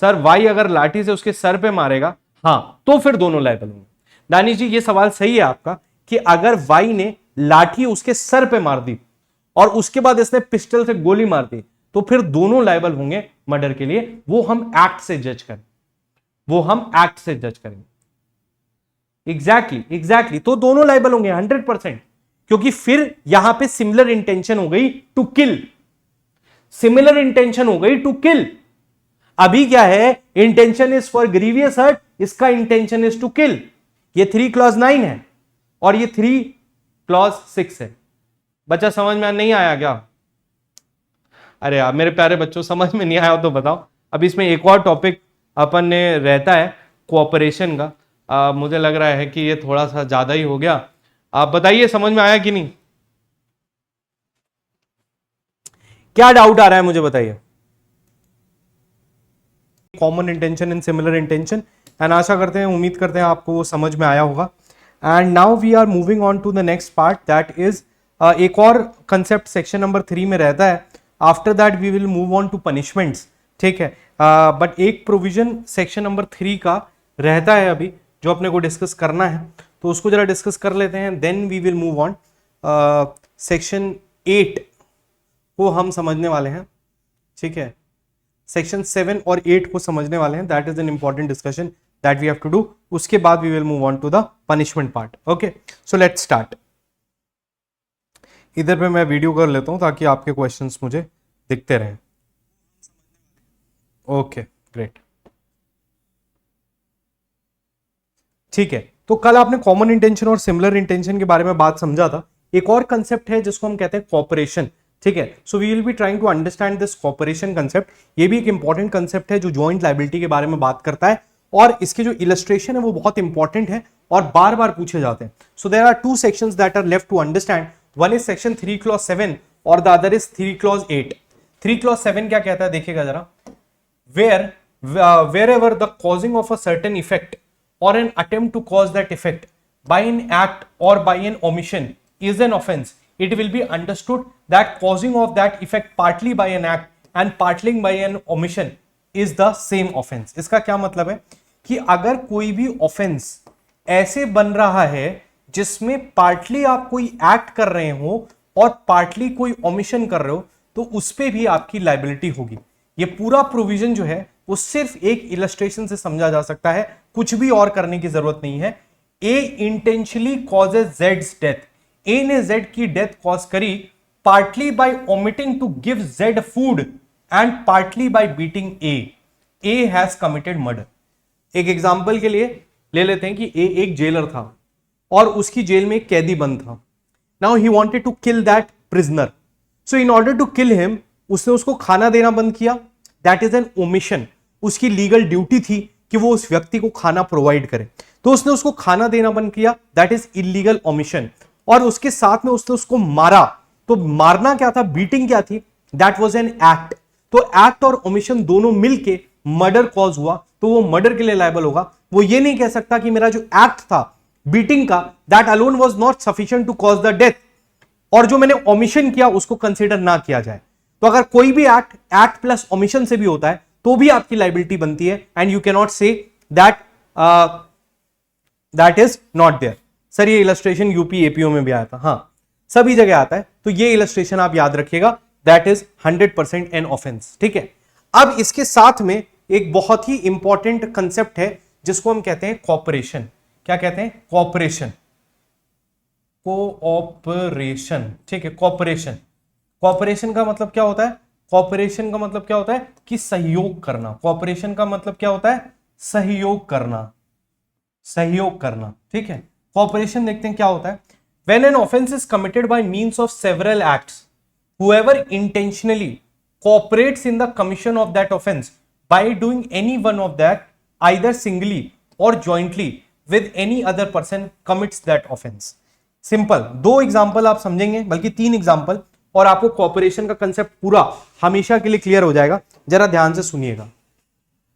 सर वाई अगर लाठी से उसके सर पे मारेगा, हां, तो फिर दोनों लायबल होंगे। दानिश जी ये सवाल सही है आपका कि अगर वाई ने लाठी उसके सर पे मार दी और उसके बाद इसने पिस्टल से गोली मार दी, तो फिर दोनों लायबल होंगे मर्डर के लिए। वो हम एक्ट से जज करें, वो हम एक्ट से जज करेंगे। एग्जैक्टली तो दोनों लायबल होंगे 100%, क्योंकि फिर यहां पे सिमिलर इंटेंशन हो गई टू किल, सिमिलर इंटेंशन हो गई टू किल। अभी क्या है, intention is for grievous hurt, इसका इंटेंशन इज टू किल। ये 3 क्लॉज 9 है और ये 3 क्लॉज 6 है। बच्चा समझ में नहीं आया क्या? अरे यार मेरे प्यारे बच्चों, समझ में नहीं आया तो बताओ। अब इसमें एक और टॉपिक अपन ने रहता है कोऑपरेशन का। मुझे लग रहा है कि ये थोड़ा सा ज्यादा ही हो गया। आप बताइए समझ में आया कि नहीं? क्या डाउट आ रहा है मुझे बताइए। Common intention and similar intention, and आशा करते हैं, उम्मीद करते हैं आपको समझ में आया होगा। And now we are moving on to the next part, that is एक और कंसेप्ट सेक्शन नंबर 3 में रहता है। After that we will move on to punishments, ठीक है। बट एक प्रोविजन सेक्शन नंबर 3 का रहता है अभी, जो अपने को डिस्कस करना है, तो उसको जरा डिस्कस कर लेते हैं, then we will move on. Section 8 को हम समझने वाले हैं, ठीक है। सेक्शन 7 और 8 को समझने वाले हैं, that is an important discussion that we have to do. उसके बाद we will move on to the punishment part. Okay, so let's start. इधर पे मैं वीडियो कर लेता हूं ताकि आपके क्वेश्चंस मुझे दिखते रहें। ओके, ग्रेट, ठीक है। तो कल आपने कॉमन इंटेंशन और सिमिलर इंटेंशन के बारे में बात समझा था। एक और कंसेप्ट है जिसको हम कहते हैं कॉपरेशन, ठीक है। So we will be trying to understand this cooperation concept. ये भी एक इंपॉर्टेंट कंसेप्ट है जो जॉइंट लायबिलिटी के बारे में बात करता है, और इसके जो इलस्ट्रेशन है वो बहुत इंपॉर्टेंट है और बार बार पूछे जाते हैं। So there are two sections that are left to understand. One is section 3 clause 7 और the other is 3 clause 8। 3 clause 7 क्या कहता है देखिएगा जरा। wherever the causing of a certain effect or an attempt to cause that effect by an act or by an omission is an offense, it will be understood that causing of that effect partly by an act and partly by an omission is the same offense। इसका क्या मतलब है कि अगर कोई भी offense ऐसे बन रहा है जिसमें पार्टली आप कोई एक्ट कर रहे हो और पार्टली कोई ओमिशन कर रहे हो, तो उस पे भी आपकी लायबिलिटी होगी। ये पूरा प्रोविजन जो है वो सिर्फ एक इलस्ट्रेशन से समझा जा सकता है, कुछ भी और करने की जरूरत नहीं है। ए इंटेंशनली कॉजेज जेड्स डेथ, ए ने जेड की डेथ कॉज करी partly by omitting to give Z food and partly by beating A has committed murder. एक एग्जांपल के लिए ले लेते हैं कि ए एक जेलर था और उसकी जेल में एक कैदी बंद था। Now he wanted to kill that prisoner, so in order to kill him उसने उसको खाना देना बंद किया, दैट इज एन ओमिशन। उसकी लीगल ड्यूटी थी कि वो उस व्यक्ति को खाना प्रोवाइड करे, तो उसने उसको खाना देना बंद किया, दैट इज इलीगल ओमिशन। और उसके साथ में उसने उसको मारा, तो मारना क्या था, बीटिंग क्या थी, दैट वाज एन एक्ट। तो एक्ट और ओमिशन दोनों मिलके मर्डर कॉज हुआ, तो वो मर्डर के लिए लायबल होगा। वो ये नहीं कह सकता कि मेरा जो एक्ट था बीटिंग का, that alone was not sufficient to cause the death, और जो मैंने ओमिशन किया उसको कंसीडर ना किया जाए। तो अगर कोई भी एक्ट प्लस ओमिशन से भी होता है तो भी आपकी लायबिलिटी बनती है, and you can not say that is not there. Sir ये इलस्ट्रेशन यूपी एपीओ में भी आया था, हाँ सभी जगह आता है, तो ये इलस्ट्रेशन आप याद रखिएगा, दैट इज 100% एन ऑफेंस, ठीक है। अब इसके साथ में एक बहुत ही इंपॉर्टेंट कंसेप्ट है जिसको हम कहते हैं कॉपरेशन। क्या कहते हैं, कॉपरेशन, कोऑपरेशन, ठीक है। कॉपरेशन, कॉपरेशन का मतलब क्या होता है, कॉपरेशन का मतलब क्या होता है कि सहयोग करना। कॉपरेशन का मतलब क्या होता है, सहयोग करना, सहयोग करना, ठीक है। कॉपरेशन देखते हैं क्या होता है। When an offense is committed by means of several acts, whoever intentionally cooperates in the commission of that offense by doing any one of that, either singly or jointly with any other person, commits that offense। Simple, दो example आप समझेंगे, बल्कि 3 example, और आपको corporation का concept पूरा हमेशा के लिए क्लियर हो जाएगा। जरा ध्यान से सुनिएगा।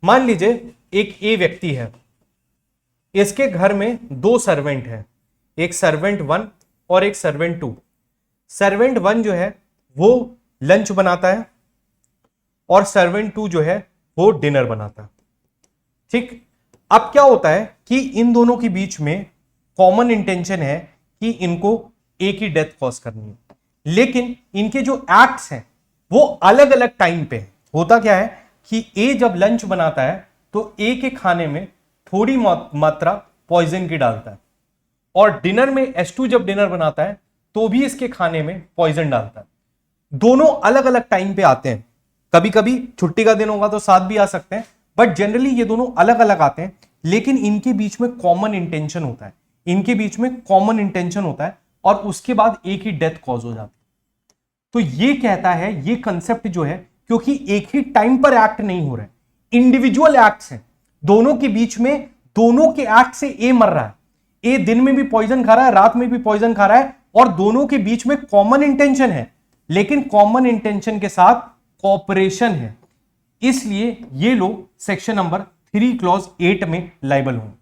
मान लीजिए एक ए व्यक्ति है, इसके घर में 2 सर्वेंट हैं, एक सर्वेंट 1 और एक सर्वेंट 2। सर्वेंट 1 जो है वो लंच बनाता है और सर्वेंट 2 जो है वो डिनर बनाता है, ठीक। अब क्या होता है कि इन दोनों के बीच में कॉमन इंटेंशन है कि इनको एक ही डेथ कॉज करनी है, लेकिन इनके जो एक्ट्स हैं वो अलग अलग टाइम पे हैं। होता क्या है कि ए जब लंच बनाता है तो ए के खाने में थोड़ी मात्रा पॉइजन की डालता है, और डिनर में S2 जब डिनर बनाता है तो भी इसके खाने में पॉइजन डालता है। दोनों अलग अलग टाइम पे आते हैं, कभी कभी छुट्टी का दिन होगा तो साथ भी आ सकते हैं, बट जनरली ये दोनों अलग अलग आते हैं, लेकिन इनके बीच में कॉमन इंटेंशन होता है, इनके बीच में कॉमन इंटेंशन होता है, और उसके बाद एक ही डेथ कॉज हो जाती है। तो ये कहता है, ये कंसेप्ट जो है, क्योंकि एक ही टाइम पर एक्ट नहीं हो रहे, इंडिविजुअल एक्ट्स हैं, दोनों के बीच में दोनों के एक्ट से ए मर रहा है, ए दिन में भी पॉइजन खा रहा है, रात में भी पॉइजन खा रहा है, और दोनों के बीच में कॉमन इंटेंशन है, लेकिन कॉमन इंटेंशन के साथ कॉपरेशन है, इसलिए ये लोग सेक्शन नंबर 3 क्लॉज 8 में लायबल होंगे।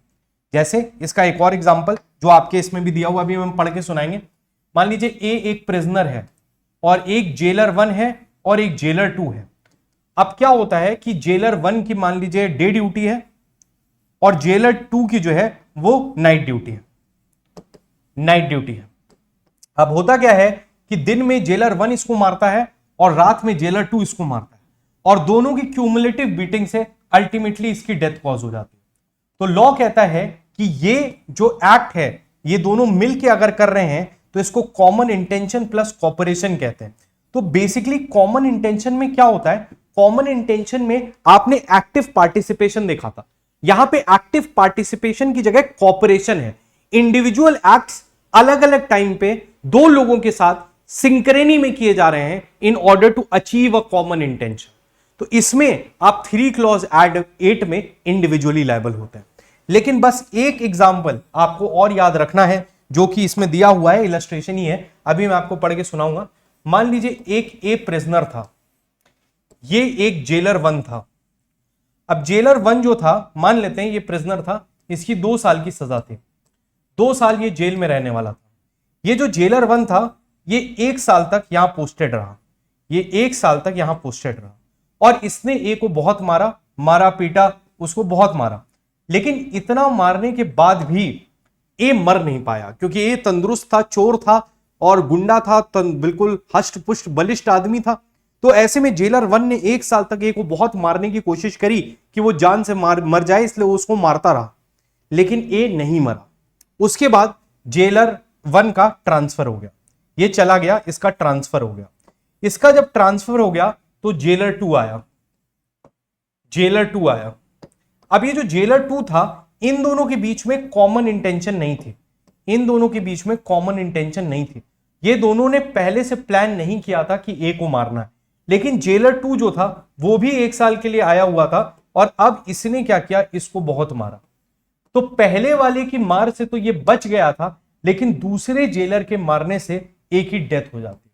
जैसे इसका एक और एग्जांपल जो आपके इसमें भी दिया हुआ, अभी हम पढ़ के सुनाएंगे। मान लीजिए ए एक प्रिजनर है और एक जेलर 1 है और एक जेलर 2 है। अब क्या होता है कि जेलर 1 की मान लीजिए डे ड्यूटी है और जेलर 2 की जो है वो नाइट ड्यूटी है। नाइट ड्यूटी है। अब होता क्या है कि दिन में जेलर 1 इसको मारता है और रात में जेलर 2 इसको मारता है, और दोनों की क्यूमुलेटिव बीटिंग से अल्टीमेटली इसकी डेथ कॉज हो जाती है। तो लॉ कहता है कि ये जो एक्ट है ये दोनों मिलके अगर कर रहे हैं तो इसको कॉमन इंटेंशन प्लस कॉपरेशन कहते हैं। तो बेसिकली कॉमन इंटेंशन में क्या होता है, कॉमन इंटेंशन में आपने एक्टिव पार्टिसिपेशन देखा था, यहां पे एक्टिव पार्टिसिपेशन की जगह कॉपरेशन है। इंडिविजुअल एक्ट्स अलग अलग टाइम पे दो लोगों के साथ सिंक्रेनी में किए जा रहे हैं in order to achieve a common intention. तो इसमें आप 3 क्लॉज 8 में इंडिविजुअली लायबल होते हैं। लेकिन बस एक एग्जांपल आपको और याद रखना है जो कि इसमें दिया हुआ है, इलस्ट्रेशन ही है, अभी मैं आपको पढ़ के सुनाऊंगा। मान लीजिए एक ए प्रिजनर था, ये एक जेलर 1 था। अब जेलर 1 जो था, मान लेते हैं ये प्रिजनर था, इसकी 2 साल की सजा थी, 2 साल ये जेल में रहने वाला था। ये जो जेलर 1 था ये 1 साल तक यहां पोस्टेड रहा, ये 1 साल तक यहां पोस्टेड रहा और इसने ए को बहुत मारा पीटा, उसको बहुत मारा। लेकिन इतना मारने के बाद भी ए मर नहीं पाया, क्योंकि ए तंदुरुस्त था, चोर था और गुंडा था, बिल्कुल हष्ट पुष्ट बलिष्ठ आदमी था। तो ऐसे में जेलर 1 ने 1 साल तक ए को बहुत मारने की कोशिश करी कि वो जान से मर जाए, इसलिए उसको मारता रहा, लेकिन ए नहीं मरा। उसके बाद जेलर 1 का ट्रांसफर हो गया, ये चला गया, इसका ट्रांसफर हो गया। इसका जब ट्रांसफर हो गया तो जेलर 2 आया, जेलर 2 आया। अब ये जो जेलर 2 था, इन दोनों के बीच में कॉमन इंटेंशन नहीं थी, इन दोनों के बीच में कॉमन इंटेंशन नहीं थी। ये दोनों ने पहले से प्लान नहीं किया था कि ए को मारना है, लेकिन जेलर 2 जो था वो भी 1 साल के लिए आया हुआ था और अब इसने क्या किया, इसको बहुत मारा। तो पहले वाले की मार से तो ये बच गया था, लेकिन दूसरे जेलर के मारने से एक ही डेथ हो जाती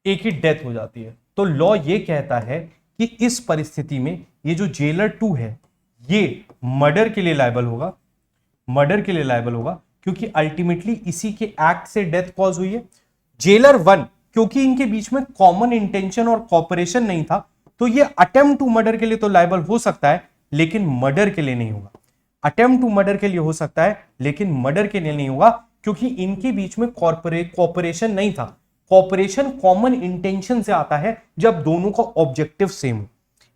है, एक ही डेथ हो जाती है। तो लॉ ये कहता है कि इस परिस्थिति में ये जो जेलर 2 है ये मर्डर के लिए लायबल होगा, मर्डर के लिए लायबल होगा, क्योंकि अल्टीमेटली इसी के एक्ट से डेथ कॉज हुई है। जेलर 1 क्योंकि इनके बीच में कॉमन इंटेंशन और कॉपरेशन नहीं था, तो ये अटेम्प्ट टू मर्डर के लिए तो लायबल हो सकता है, लेकिन मर्डर के लिए नहीं होगा। अटेम्प्ट टू मर्डर के लिए हो सकता है, लेकिन मर्डर के लिए नहीं होगा, क्योंकि इनके बीच में कॉपरेशन नहीं था। कॉपरेशन कॉमन इंटेंशन से आता है जब दोनों का ऑब्जेक्टिव सेम हो।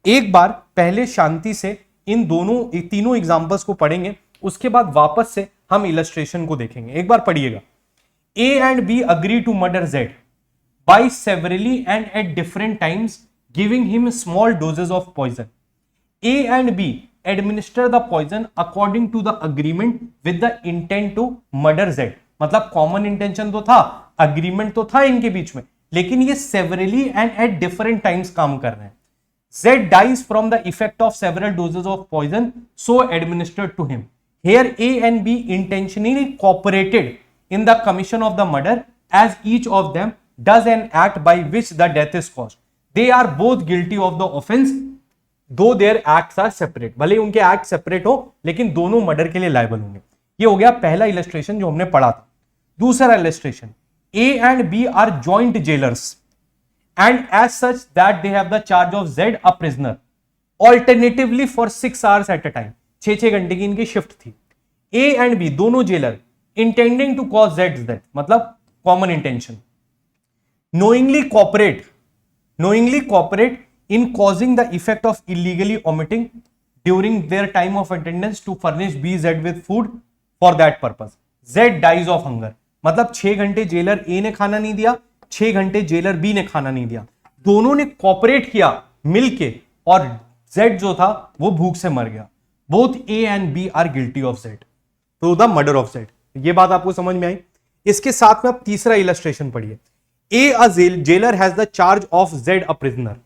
एक बार पहले शांति से इन दोनों तीनों एग्जांपल्स को पढ़ेंगे, उसके बाद वापस से हम इलस्ट्रेशन को देखेंगे। एक बार पढ़िएगा। A and B agree to murder Z by severally and at different times giving him small doses of poison. A and B administer the poison according to the agreement with the intent to murder Z. मतलब common intention तो था, agreement तो था इनके बीच में, लेकिन ये severally and at different times काम कर रहे हैं। Z dies from the effect of several doses of poison so administered to him. Here A and B intentionally cooperated in the commission of the murder, as each of them does an act by which the death is caused. They are both guilty of the offense, though their acts are separate. भले उनके act separate हो, लेकिन दोनों murder के लिए liable होंगे। ये हो गया पहला इलस्ट्रेशन जो हमने पढ़ा था। दूसरा illustration, A and B are joint jailers and as such that they have the charge of Z a prisoner alternatively for 6 hours at a time। 6 घंटे की इनकी शिफ्ट थी। A and B दोनों jailer intending to cause Z's death, मतलब common intention, knowingly cooperate in causing the effect of illegally omitting during their time of attendance to furnish B Z with food for that purpose। Z dies of hunger, मतलब 6 घंटे jailer ए ने खाना नहीं दिया, 6 घंटे jailer B ने खाना नहीं दिया, दोनों ने कॉपरेट किया मिलके और जेड जो था वो भूख से मर गया। Both A and B are guilty of Z, तो द मर्डर ऑफ जेड। ये बात आपको समझ में आई। इसके साथ में आप तीसरा इलस्ट्रेशन पढ़िए। A a jailer has the charge of Z a prisoner,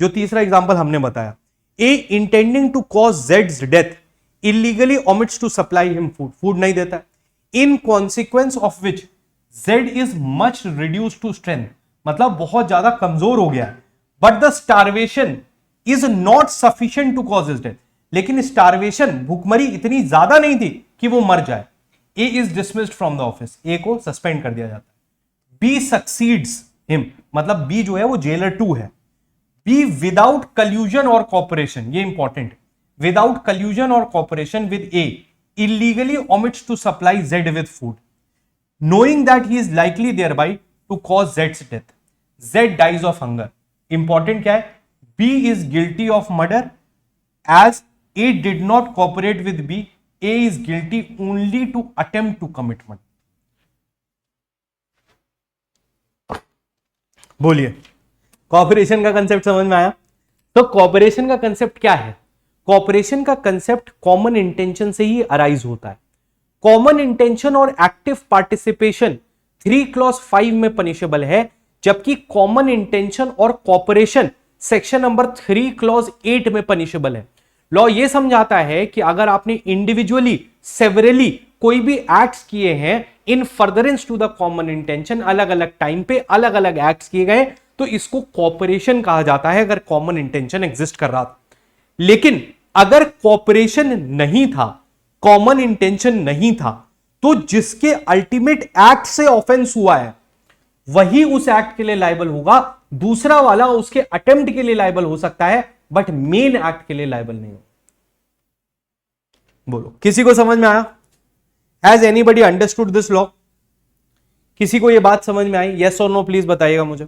जो तीसरा एग्जांपल हमने बताया। ए इंटेंडिंग टू कॉज जेड्स death illegally omits to supply him food नहीं देता है, in consequence of which Z is much reduced to strength, मतलब बहुत ज्यादा कमजोर हो गया है, but the starvation is not sufficient to cause his death, लेकिन स्टारवेशन भूखमरी इतनी ज्यादा नहीं थी कि वो मर जाए। A is dismissed from the office, A को सस्पेंड कर दिया जाता है। बी सक्सीड्स हिम, मतलब बी जो है वो जेलर 2 है। बी विदाउट कल्यूजन और कॉपरेशन, ये इंपॉर्टेंट, विदाउट कल्यूजन और cooperation with A illegally omits to supply Z with food, knowing that he is likely thereby to cause Z's death. Z dies of hunger. Important क्या है? B is guilty of murder as A did not cooperate with B. A is guilty only to attempt to commit murder. बोलिए, corporation का concept समझ में आया? तो corporation का concept क्या है? कॉपरेशन का कंसेप्ट कॉमन इंटेंशन से ही अराइज होता है। कॉमन इंटेंशन और एक्टिव पार्टिसिपेशन 3 क्लॉज 5 में पनिशेबल है, जबकि कॉमन इंटेंशन और कॉपरेशन सेक्शन नंबर 3 क्लॉज 8 में पनिशेबल है। लॉ ये समझाता है कि अगर आपने इंडिविजुअली सेवरली कोई भी एक्ट्स किए हैं in furtherance to the common intention, अलग अलग टाइम पे अलग अलग एक्ट्स किए गए, तो इसको कॉपरेशन कहा जाता है अगर कॉमन इंटेंशन एग्जिस्ट कर रहा था। लेकिन अगर कॉपरेशन नहीं था, कॉमन इंटेंशन नहीं था, तो जिसके अल्टीमेट एक्ट से ऑफेंस हुआ है वही उस एक्ट के लिए लायबल होगा, दूसरा वाला उसके अटेम्प्ट के लिए लायबल हो सकता है बट मेन एक्ट के लिए लायबल नहीं हो। बोलो, किसी को समझ में आया? Has anybody understood this law? किसी को यह बात समझ में आई? यस और नो प्लीज बताइएगा मुझे।